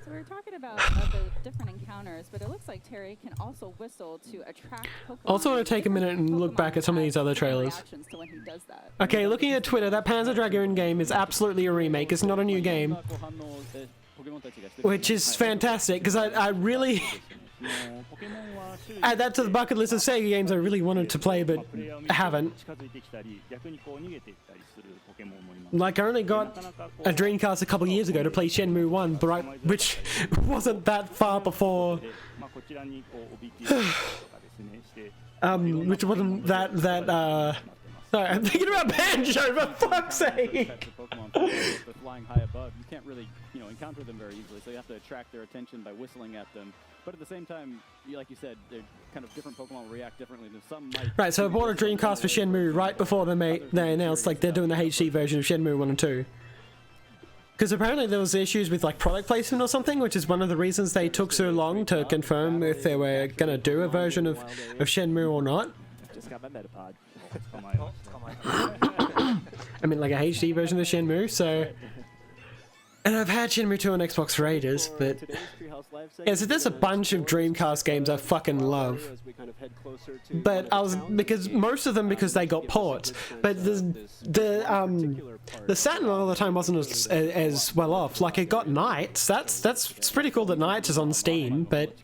So we were talking about the different encounters, but it looks like Terry can also whistle to attract Pokemon. Also want to take a minute and look back at some of these other trailers. To when he does that. Okay, looking at Twitter, that Panzer Dragoon game is absolutely a remake. It's not a new game. Which is fantastic, because I really... add that to the bucket list of Sega games I really wanted to play, but haven't. Like, I only got a Dreamcast a couple years ago to play Shenmue 1, but which wasn't that far before... which wasn't that, sorry, I'm thinking about Banjo, for fuck's sake! They're flying high above. You can't really, encounter them very easily, so you have to attract their attention by whistling at them. But at the same time, like you said, they're kind of different Pokemon react differently. Some might. Right, so I bought a Dreamcast for Shenmue right before they announced like they're doing the HD version of Shenmue 1 and 2. Because apparently there was issues with like product placement or something, which is one of the reasons they took so long to confirm if they were gonna do a version of Shenmue or not. Just got my Metapod. I mean, like a HD version of Shenmue, so... And I've had Shenmue 2 on Xbox for ages, but... Yeah, so there's a bunch of Dreamcast games I fucking love. But because most of them because they got ports. But the Saturn all the time wasn't as well off. Like, it got Knights. It's pretty cool that Knights is on Steam, but...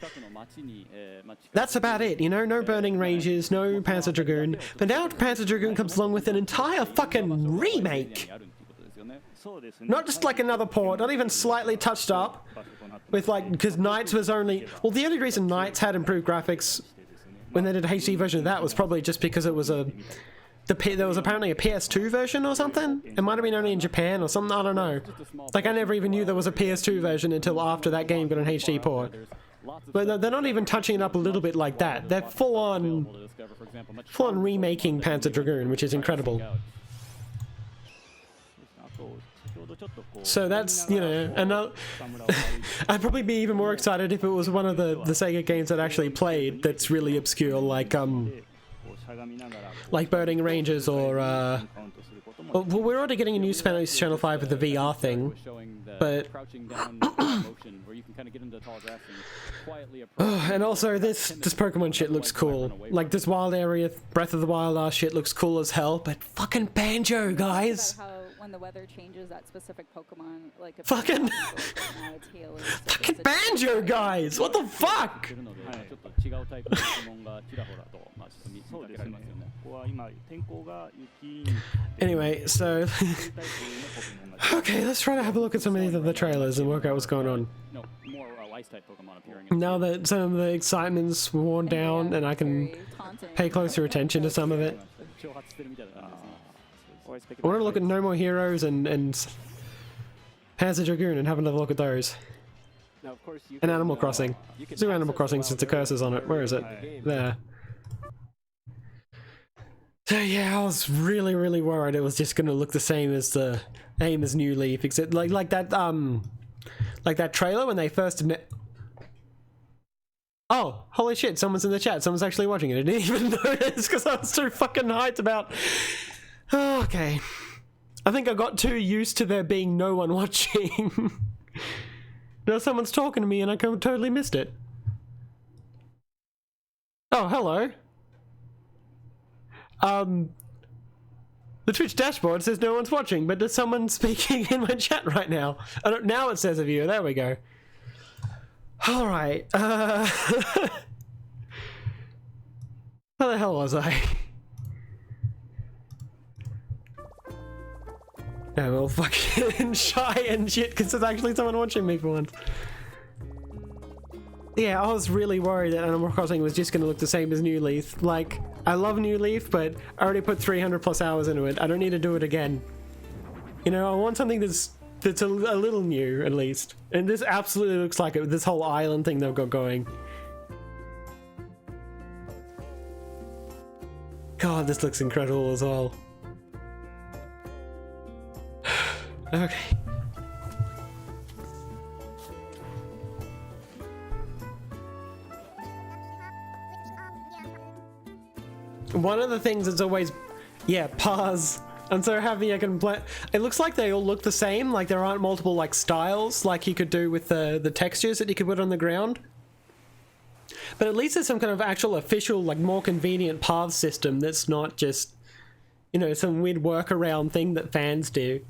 That's about it, no Burning Ranges, no Panzer Dragoon. But now Panzer Dragoon comes along with an entire fucking remake. Not just like another port, not even slightly touched up. With like, because Knights was only... Well, the only reason Knights had improved graphics when they did a HD version of that was probably just because it was there was apparently a PS2 version or something? It might have been only in Japan or something, I don't know. Like, I never even knew there was a PS2 version until after that game got an HD port. But they're not even touching it up a little bit like that. They're full-on remaking Panzer Dragoon, which is incredible. So that's, and I'd probably be even more excited if it was one of the Sega games that I actually played that's really obscure, like Burning Rangers or, well, we're already getting a new Spanish Channel 5 with the VR thing, but... and also this Pokemon shit looks cool. Like, this Wild Area, Breath of the Wild ass shit looks cool as hell, but fucking Banjo, guys! When the weather changes, that specific Pokemon, like a fucking Banjo, guys! What the fuck? Anyway, so okay, let's try to have a look at some of these other trailers and work out what's going on. Now that some of the excitement's worn down and I can pay closer attention to some of it. Always pick I want to look at No More Heroes and Panzer Dragoon and have another look at those. Now, of course, you And can, Animal Crossing. you can Do Animal access Crossing the since the wild cursor's on it. Where is it? area of the game. There. So yeah, I was really, really worried it was just gonna look the same as New Leaf, except like that trailer when they first Oh, holy shit, someone's in the chat. Someone's actually watching it. I didn't even notice because I was too fucking hyped about... Oh, okay. I think I got too used to there being no one watching. Now someone's talking to me and I totally missed it. Oh, hello. The Twitch dashboard says no one's watching, but there's someone speaking in my chat right now. Now it says a viewer. There we go. All right. Where the hell was I? I'm all fucking shy and shit because there's actually someone watching me for once. Yeah, I was really worried that Animal Crossing was just going to look the same as New Leaf. Like, I love New Leaf, but I already put 300 plus hours into it. I don't need to do it again. You know, I want something that's a little new, at least. And this absolutely looks like it, this whole island thing they've got going. God, this looks incredible as well. Okay. One of the things that's always... Yeah, pause. I'm so happy I can play... It looks like they all look the same, like there aren't multiple like styles like you could do with the textures that you could put on the ground. But at least there's some kind of actual official, like more convenient path system that's not just, you know, some weird workaround thing that fans do.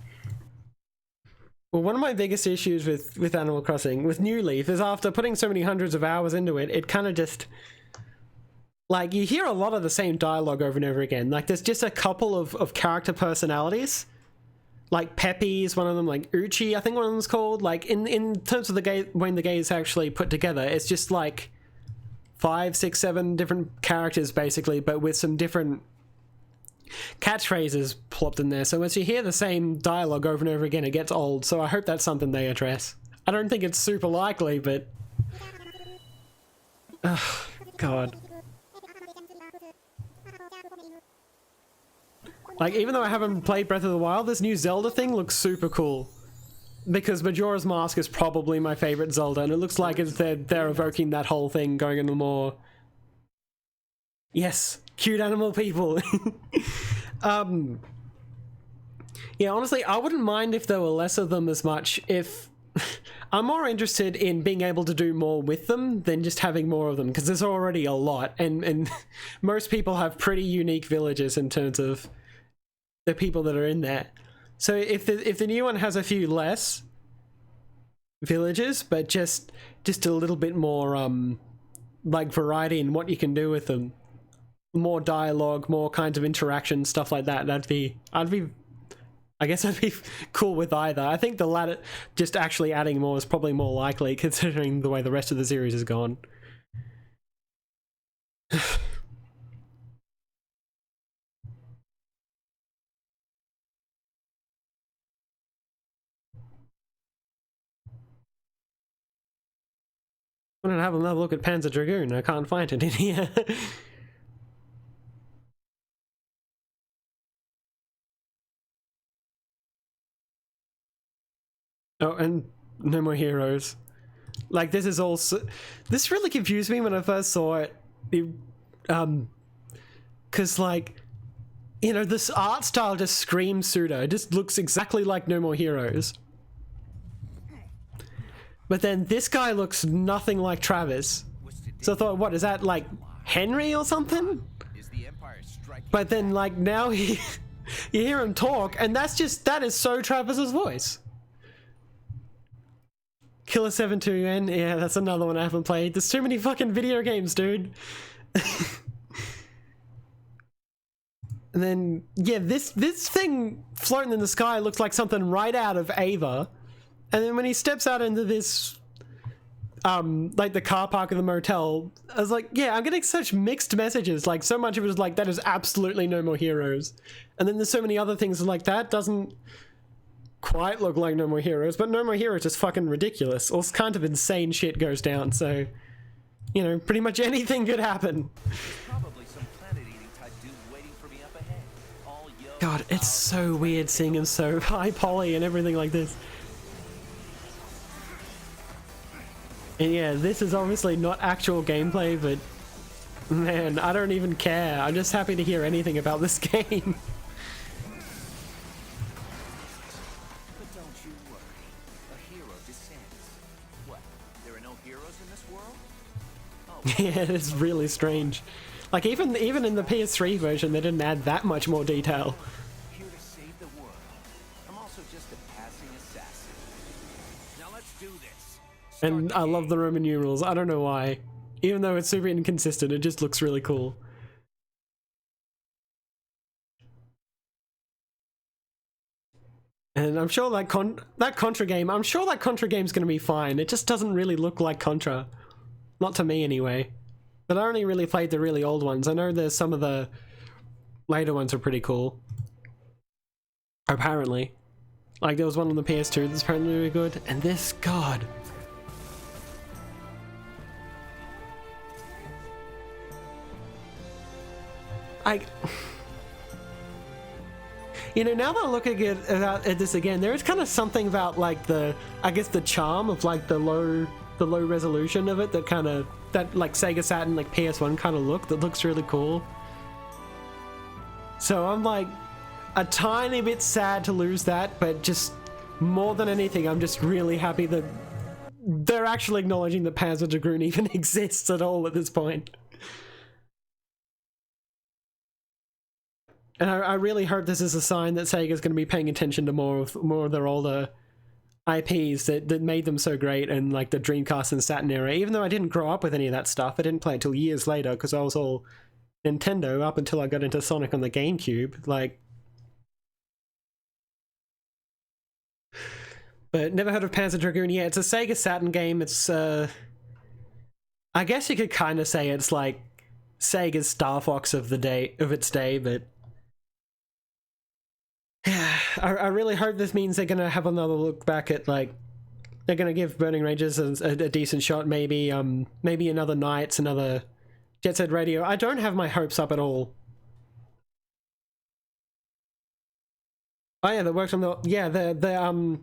Well, one of my biggest issues with Animal Crossing, with New Leaf, is after putting so many hundreds of hours into it, it kind of just... Like, you hear a lot of the same dialogue over and over again. Like, there's just a couple of character personalities. Like, Peppy's one of them, like, Uchi, I think one of them's called. Like, in terms of when the game is actually put together, it's just like 5, 6, 7 different characters, basically, but with some different catchphrases plopped in there. So as you hear the same dialogue over and over again, it gets old. So I hope that's something they address. I don't think it's super likely, but... Oh, God. Like, even though I haven't played Breath of the Wild, this new Zelda thing looks super cool. Because Majora's Mask is probably my favorite Zelda, and it looks like they're evoking that whole thing, going into more... Yes, cute animal people. Yeah, honestly, I wouldn't mind if there were less of them as much if... I'm more interested in being able to do more with them than just having more of them, because there's already a lot, and most people have pretty unique villages in terms of the people that are in there. So if the new one has a few less villages, but just a little bit more like variety in what you can do with them, more dialogue, more kinds of interaction, stuff like that, I guess I'd be cool with either. I think the latter, just actually adding more, is probably more likely considering the way the rest of the series has gone. I'm gonna have another look at Panzer Dragoon. I can't find it in here. Oh, and No More Heroes. Like, this is also... This really confused me when I first saw it. Because, like, you know, this art style just screams pseudo. It just looks exactly like No More Heroes. But then this guy looks nothing like Travis. So I thought, what, is that, like, Henry or something? But then, like, now you hear him talk, and that is so Travis's voice. Killer 72N, yeah, that's another one I haven't played. There's too many fucking video games, dude. And then, yeah, this thing floating in the sky looks like something right out of Ava. And then when he steps out into this like the car park of the motel. I was like, yeah, I'm getting such mixed messages. Like, so much of it was like, that is absolutely No More Heroes. And then there's so many other things like that doesn't quite look like No More Heroes, but No More Heroes is fucking ridiculous. All kind of insane shit goes down, so, you know, pretty much anything could happen. God, it's so weird seeing him so high poly and everything like this. And yeah, this is obviously not actual gameplay, but man, I don't even care. I'm just happy to hear anything about this game. But don't you worry. A hero descends. What? There are no heroes in this world? Oh. Yeah, it's really strange. Like, even in the PS3 version, they didn't add that much more detail. Here to save the world. I'm also just a passing assassin. Now let's do this. And I love the Roman numerals. I don't know why. Even though it's super inconsistent, it just looks really cool. And I'm sure that Contra game, I'm sure that Contra game's gonna be fine. It just doesn't really look like Contra. Not to me, anyway. But I only really played the really old ones. I know there's some of the later ones are pretty cool. Apparently. Like, there was one on the PS2 that's apparently really good. And this, God. You know, now that I look at this again, there is kind of something about, like, I guess the charm of, like, the low resolution of it that like Sega Saturn, like PS1 kind of look that looks really cool. So I'm like a tiny bit sad to lose that, but just more than anything, I'm just really happy that they're actually acknowledging that Panzer Dragoon even exists at all at this point. And I really hope this is a sign that Sega's going to be paying attention to more of their older IPs that made them so great, and like the Dreamcast and Saturn era. Even though I didn't grow up with any of that stuff, I didn't play it till years later because I was all Nintendo up until I got into Sonic on the GameCube. Like, but never heard of Panzer Dragoon. Yeah, it's a Sega Saturn game. It's I guess you could kind of say it's like Sega's Star Fox of its day, but yeah, I really hope this means they're gonna have another look back at, like, they're gonna give Burning Rangers a decent shot. Maybe another Knights, another Jet Set Radio. I don't have my hopes up at all. Oh yeah, they worked on the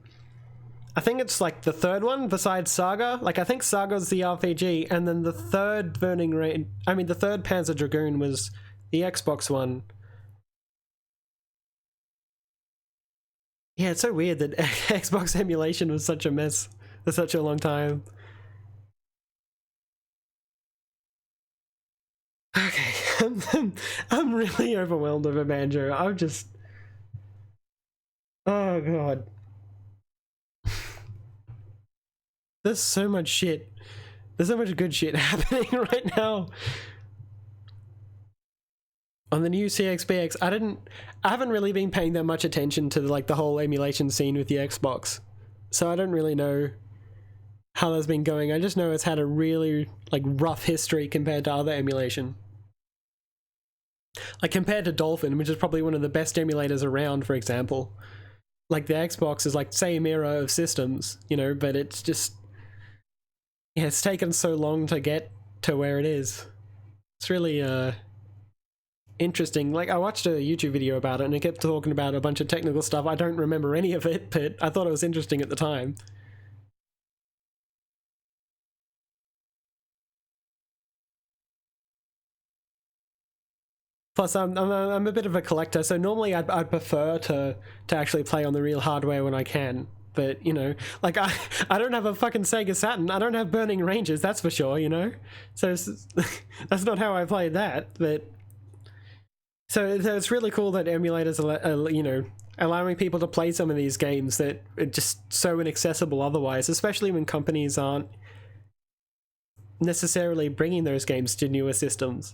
I think it's like the third one besides Saga. Like, I think Saga's the RPG, and then the third the third Panzer Dragoon was the Xbox one. Yeah, it's so weird that Xbox emulation was such a mess for such a long time. Okay, I'm really overwhelmed over Banjo. I'm just... Oh god. There's so much shit. There's so much good shit happening right now. On the new CXBX, I haven't really been paying that much attention to like the whole emulation scene with the Xbox. So I don't really know how that's been going. I just know it's had a really like rough history compared to other emulation. Like compared to Dolphin, which is probably one of the best emulators around, for example. Like the Xbox is like same era of systems, you know, but it's just, yeah, it's taken so long to get to where it is. It's really interesting. Like, I watched a YouTube video about it and it kept talking about a bunch of technical stuff. I don't remember any of it, but I thought it was interesting at the time. Plus, I'm a bit of a collector, so normally I'd prefer to actually play on the real hardware when I can. But, you know, like, I don't have a fucking Sega Saturn. I don't have Burning Rangers, that's for sure, you know? So that's not how I played that, but... So it's really cool that emulators are, you know, allowing people to play some of these games that are just so inaccessible otherwise, especially when companies aren't necessarily bringing those games to newer systems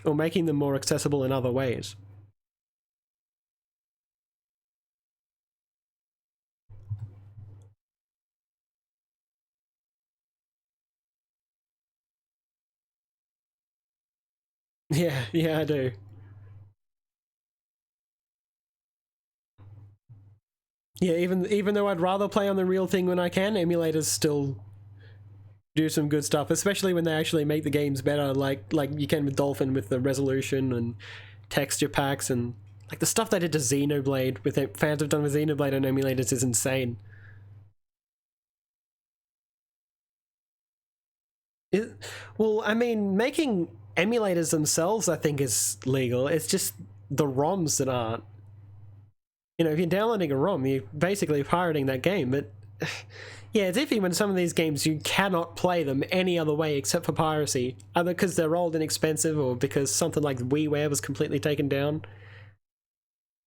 or making them more accessible in other ways. Yeah, I do. Yeah, even though I'd rather play on the real thing when I can, emulators still do some good stuff, especially when they actually make the games better, like you can with Dolphin with the resolution and texture packs, and like the stuff they did to Xenoblade, with it, fans have done with Xenoblade on emulators is insane. Well, I mean, making emulators themselves, I think, is legal. It's just the ROMs that aren't. You know, if you're downloading a ROM, you're basically pirating that game, but yeah, it's iffy when some of these games you cannot play them any other way except for piracy, either because they're old and expensive or because something like WiiWare was completely taken down.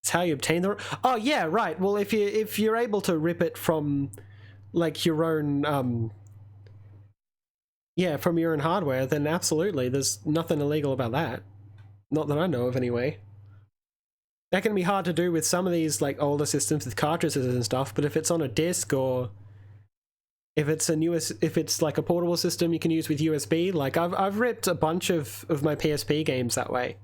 It's how you obtain the... Oh yeah, right. Well, if you're able to rip it from like your own from your own hardware, then absolutely, there's nothing illegal about that. Not that I know of, anyway. That can be hard to do with some of these like older systems with cartridges and stuff, but if it's on a disc, or if it's like a portable system you can use with USB, like I've ripped a bunch of my PSP games that way.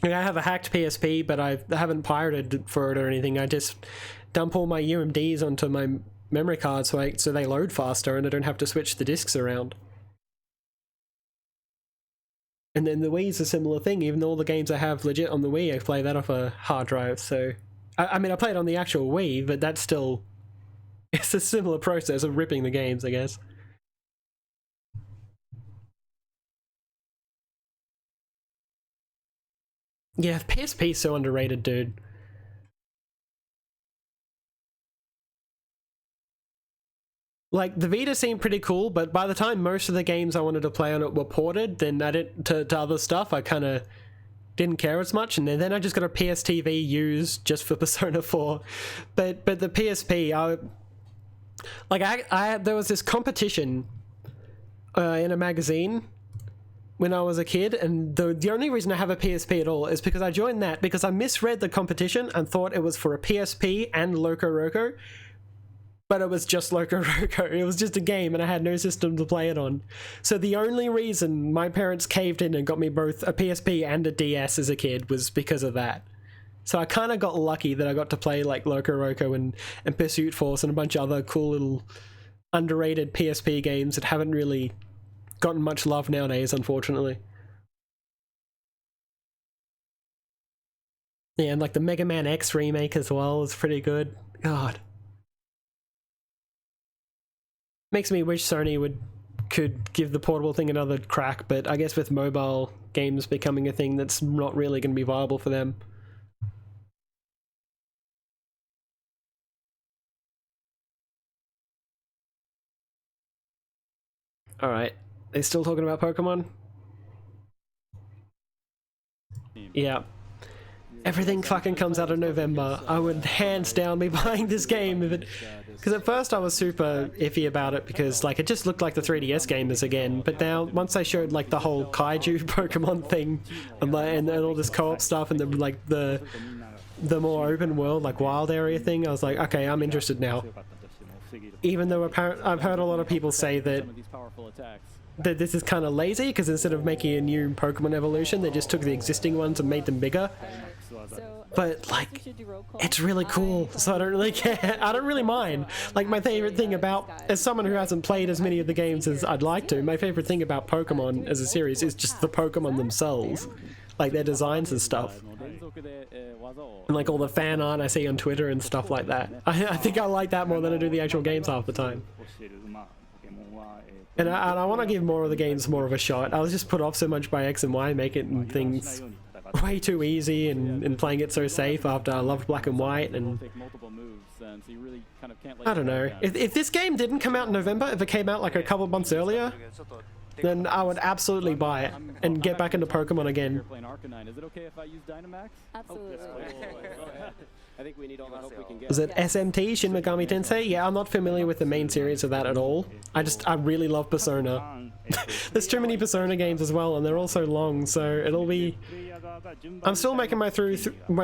Like, I have a hacked PSP, but I haven't pirated for it or anything. I just dump all my UMDs onto my memory card so they load faster and I don't have to switch the discs around. And then the Wii's a similar thing, even though all the games I have legit on the Wii, I play that off a hard drive, so... I mean, I play it on the actual Wii, but that's still... It's a similar process of ripping the games, I guess. Yeah, PSP's so underrated, dude. Like, the Vita seemed pretty cool, but by the time most of the games I wanted to play on it were ported, then I didn't, to other stuff, I kind of didn't care as much, and then I just got a PSTV used just for Persona 4. But the PSP, there was this competition in a magazine when I was a kid, and the only reason I have a PSP at all is because I joined that because I misread the competition and thought it was for a PSP and Loco Roco. But it was just Loco Roco. It was just a game and I had no system to play it on. So the only reason my parents caved in and got me both a PSP and a DS as a kid was because of that. So I kind of got lucky that I got to play like Loco Roco and Pursuit Force and a bunch of other cool little underrated PSP games that haven't really gotten much love nowadays, unfortunately. Yeah, and like the Mega Man X remake as well is pretty good. God. Makes me wish Sony could give the portable thing another crack, but I guess with mobile games becoming a thing, that's not really going to be viable for them. Alright, they're still talking about Pokemon? Yeah. Everything fucking comes out in November. I would hands down be buying this game if it... Because at first I was super iffy about it because like it just looked like the 3DS gamers again, but now once they showed like the whole kaiju Pokemon thing and all this co-op stuff and the more open world like wild area thing, I was like, okay, I'm interested now. Even though I've heard a lot of people say that this is kind of lazy because instead of making a new Pokemon evolution, they just took the existing ones and made them bigger. But like, it's really cool, so I don't really care. I don't really mind. Like, my favorite thing about, as someone who hasn't played as many of the games as I'd like to, my favorite thing about Pokemon as a series is just the Pokemon themselves, like their designs and stuff, and like all the fan art I see on Twitter and stuff like that. I think I like that more than I do the actual games half the time. And I want to give more of the games more of a shot. I was just put off so much by X and Y making things way too easy and playing it so safe after I loved Black and White, and I don't know. If this game didn't come out in November, if it came out like a couple months earlier, then I would absolutely buy it and get back into Pokemon again. Is it okay if I use Dynamax? Absolutely. I think we need all the help we can get. Was it SMT, Shin Megami Tensei? Yeah, I'm not familiar with the main series of that at all. I really love Persona. There's too many Persona games as well, and they're all so long, so it'll be... I'm still making my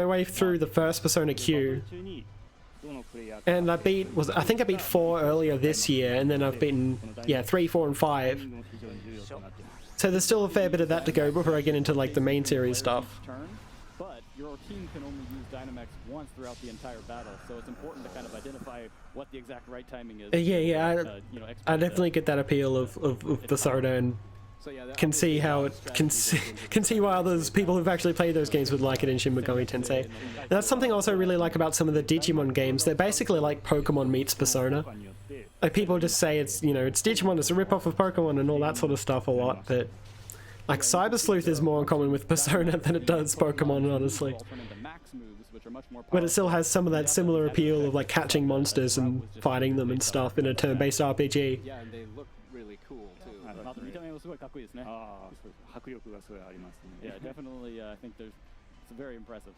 way through the first Persona Q. And I think I beat 4 earlier this year, and then I've beaten, 3, 4, and 5. So there's still a fair bit of that to go before I get into like the main series stuff. But your team can only use Dynamax once throughout the entire battle, so it's important to kind of identify what the exact right timing is. I definitely get that appeal of Persona, and can see how it can see why others people who've actually played those games would like it in Shin Megami Tensei. And that's something I also really like about some of the Digimon games. They're basically like Pokemon meets Persona. Like people just say it's it's Digimon, it's a rip-off of Pokemon and all that sort of stuff a lot, but like Cyber Sleuth is more in common with Persona than it does Pokemon, honestly. But it still has some of that similar appeal of like catching monsters and fighting them and stuff in a turn-based RPG. Yeah, and they look really cool too. Yeah, definitely. I think it's very impressive.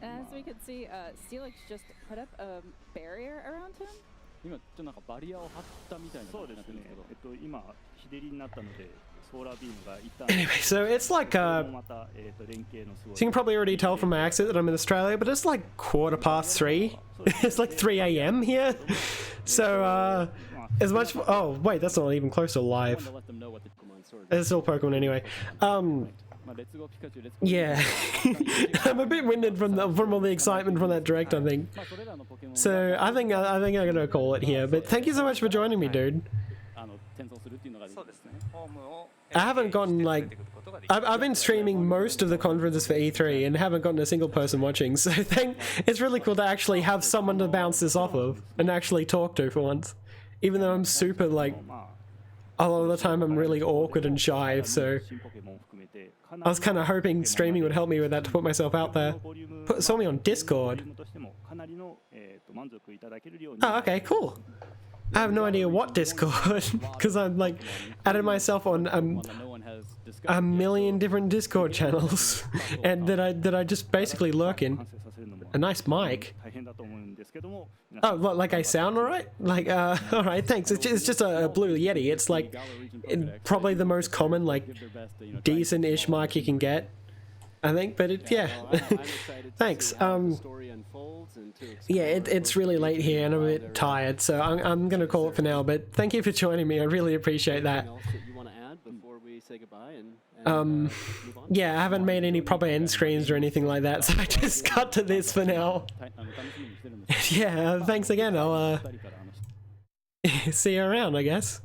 As we could see, Steelix just put up a barrier around him. Anyway, so it's like so you can probably already tell from my accent that I'm in Australia, but it's like 3:15. It's like 3 AM here. So as much oh wait, that's not even close to live. It's still Pokemon anyway. Yeah. I'm a bit winded from all the excitement from that direct, I think. So I think I'm gonna call it here. But thank you so much for joining me, dude. I haven't gotten like I've been streaming most of the conferences for E3 and haven't gotten a single person watching, so it's really cool to actually have someone to bounce this off of and actually talk to for once. Even though I'm super like a lot of the time I'm really awkward and shy, so I was kind of hoping streaming would help me with that to put myself out there. Saw me on Discord. Oh, okay, cool. I have no idea what Discord, because I'm like added myself on a million different Discord channels, and that I just basically lurk in. A nice mic. Oh, like I sound alright? Like, alright, thanks. It's just a Blue Yeti. It's like probably the most common, like, decent-ish mic you can get, I think. But yeah, thanks. Yeah, it's really late here and I'm a bit tired, so I'm gonna call it for now. But thank you for joining me. I really appreciate that. Yeah, I haven't made any proper end screens or anything like that, so I just cut to this for now. Yeah, thanks again. I'll see you around, I guess.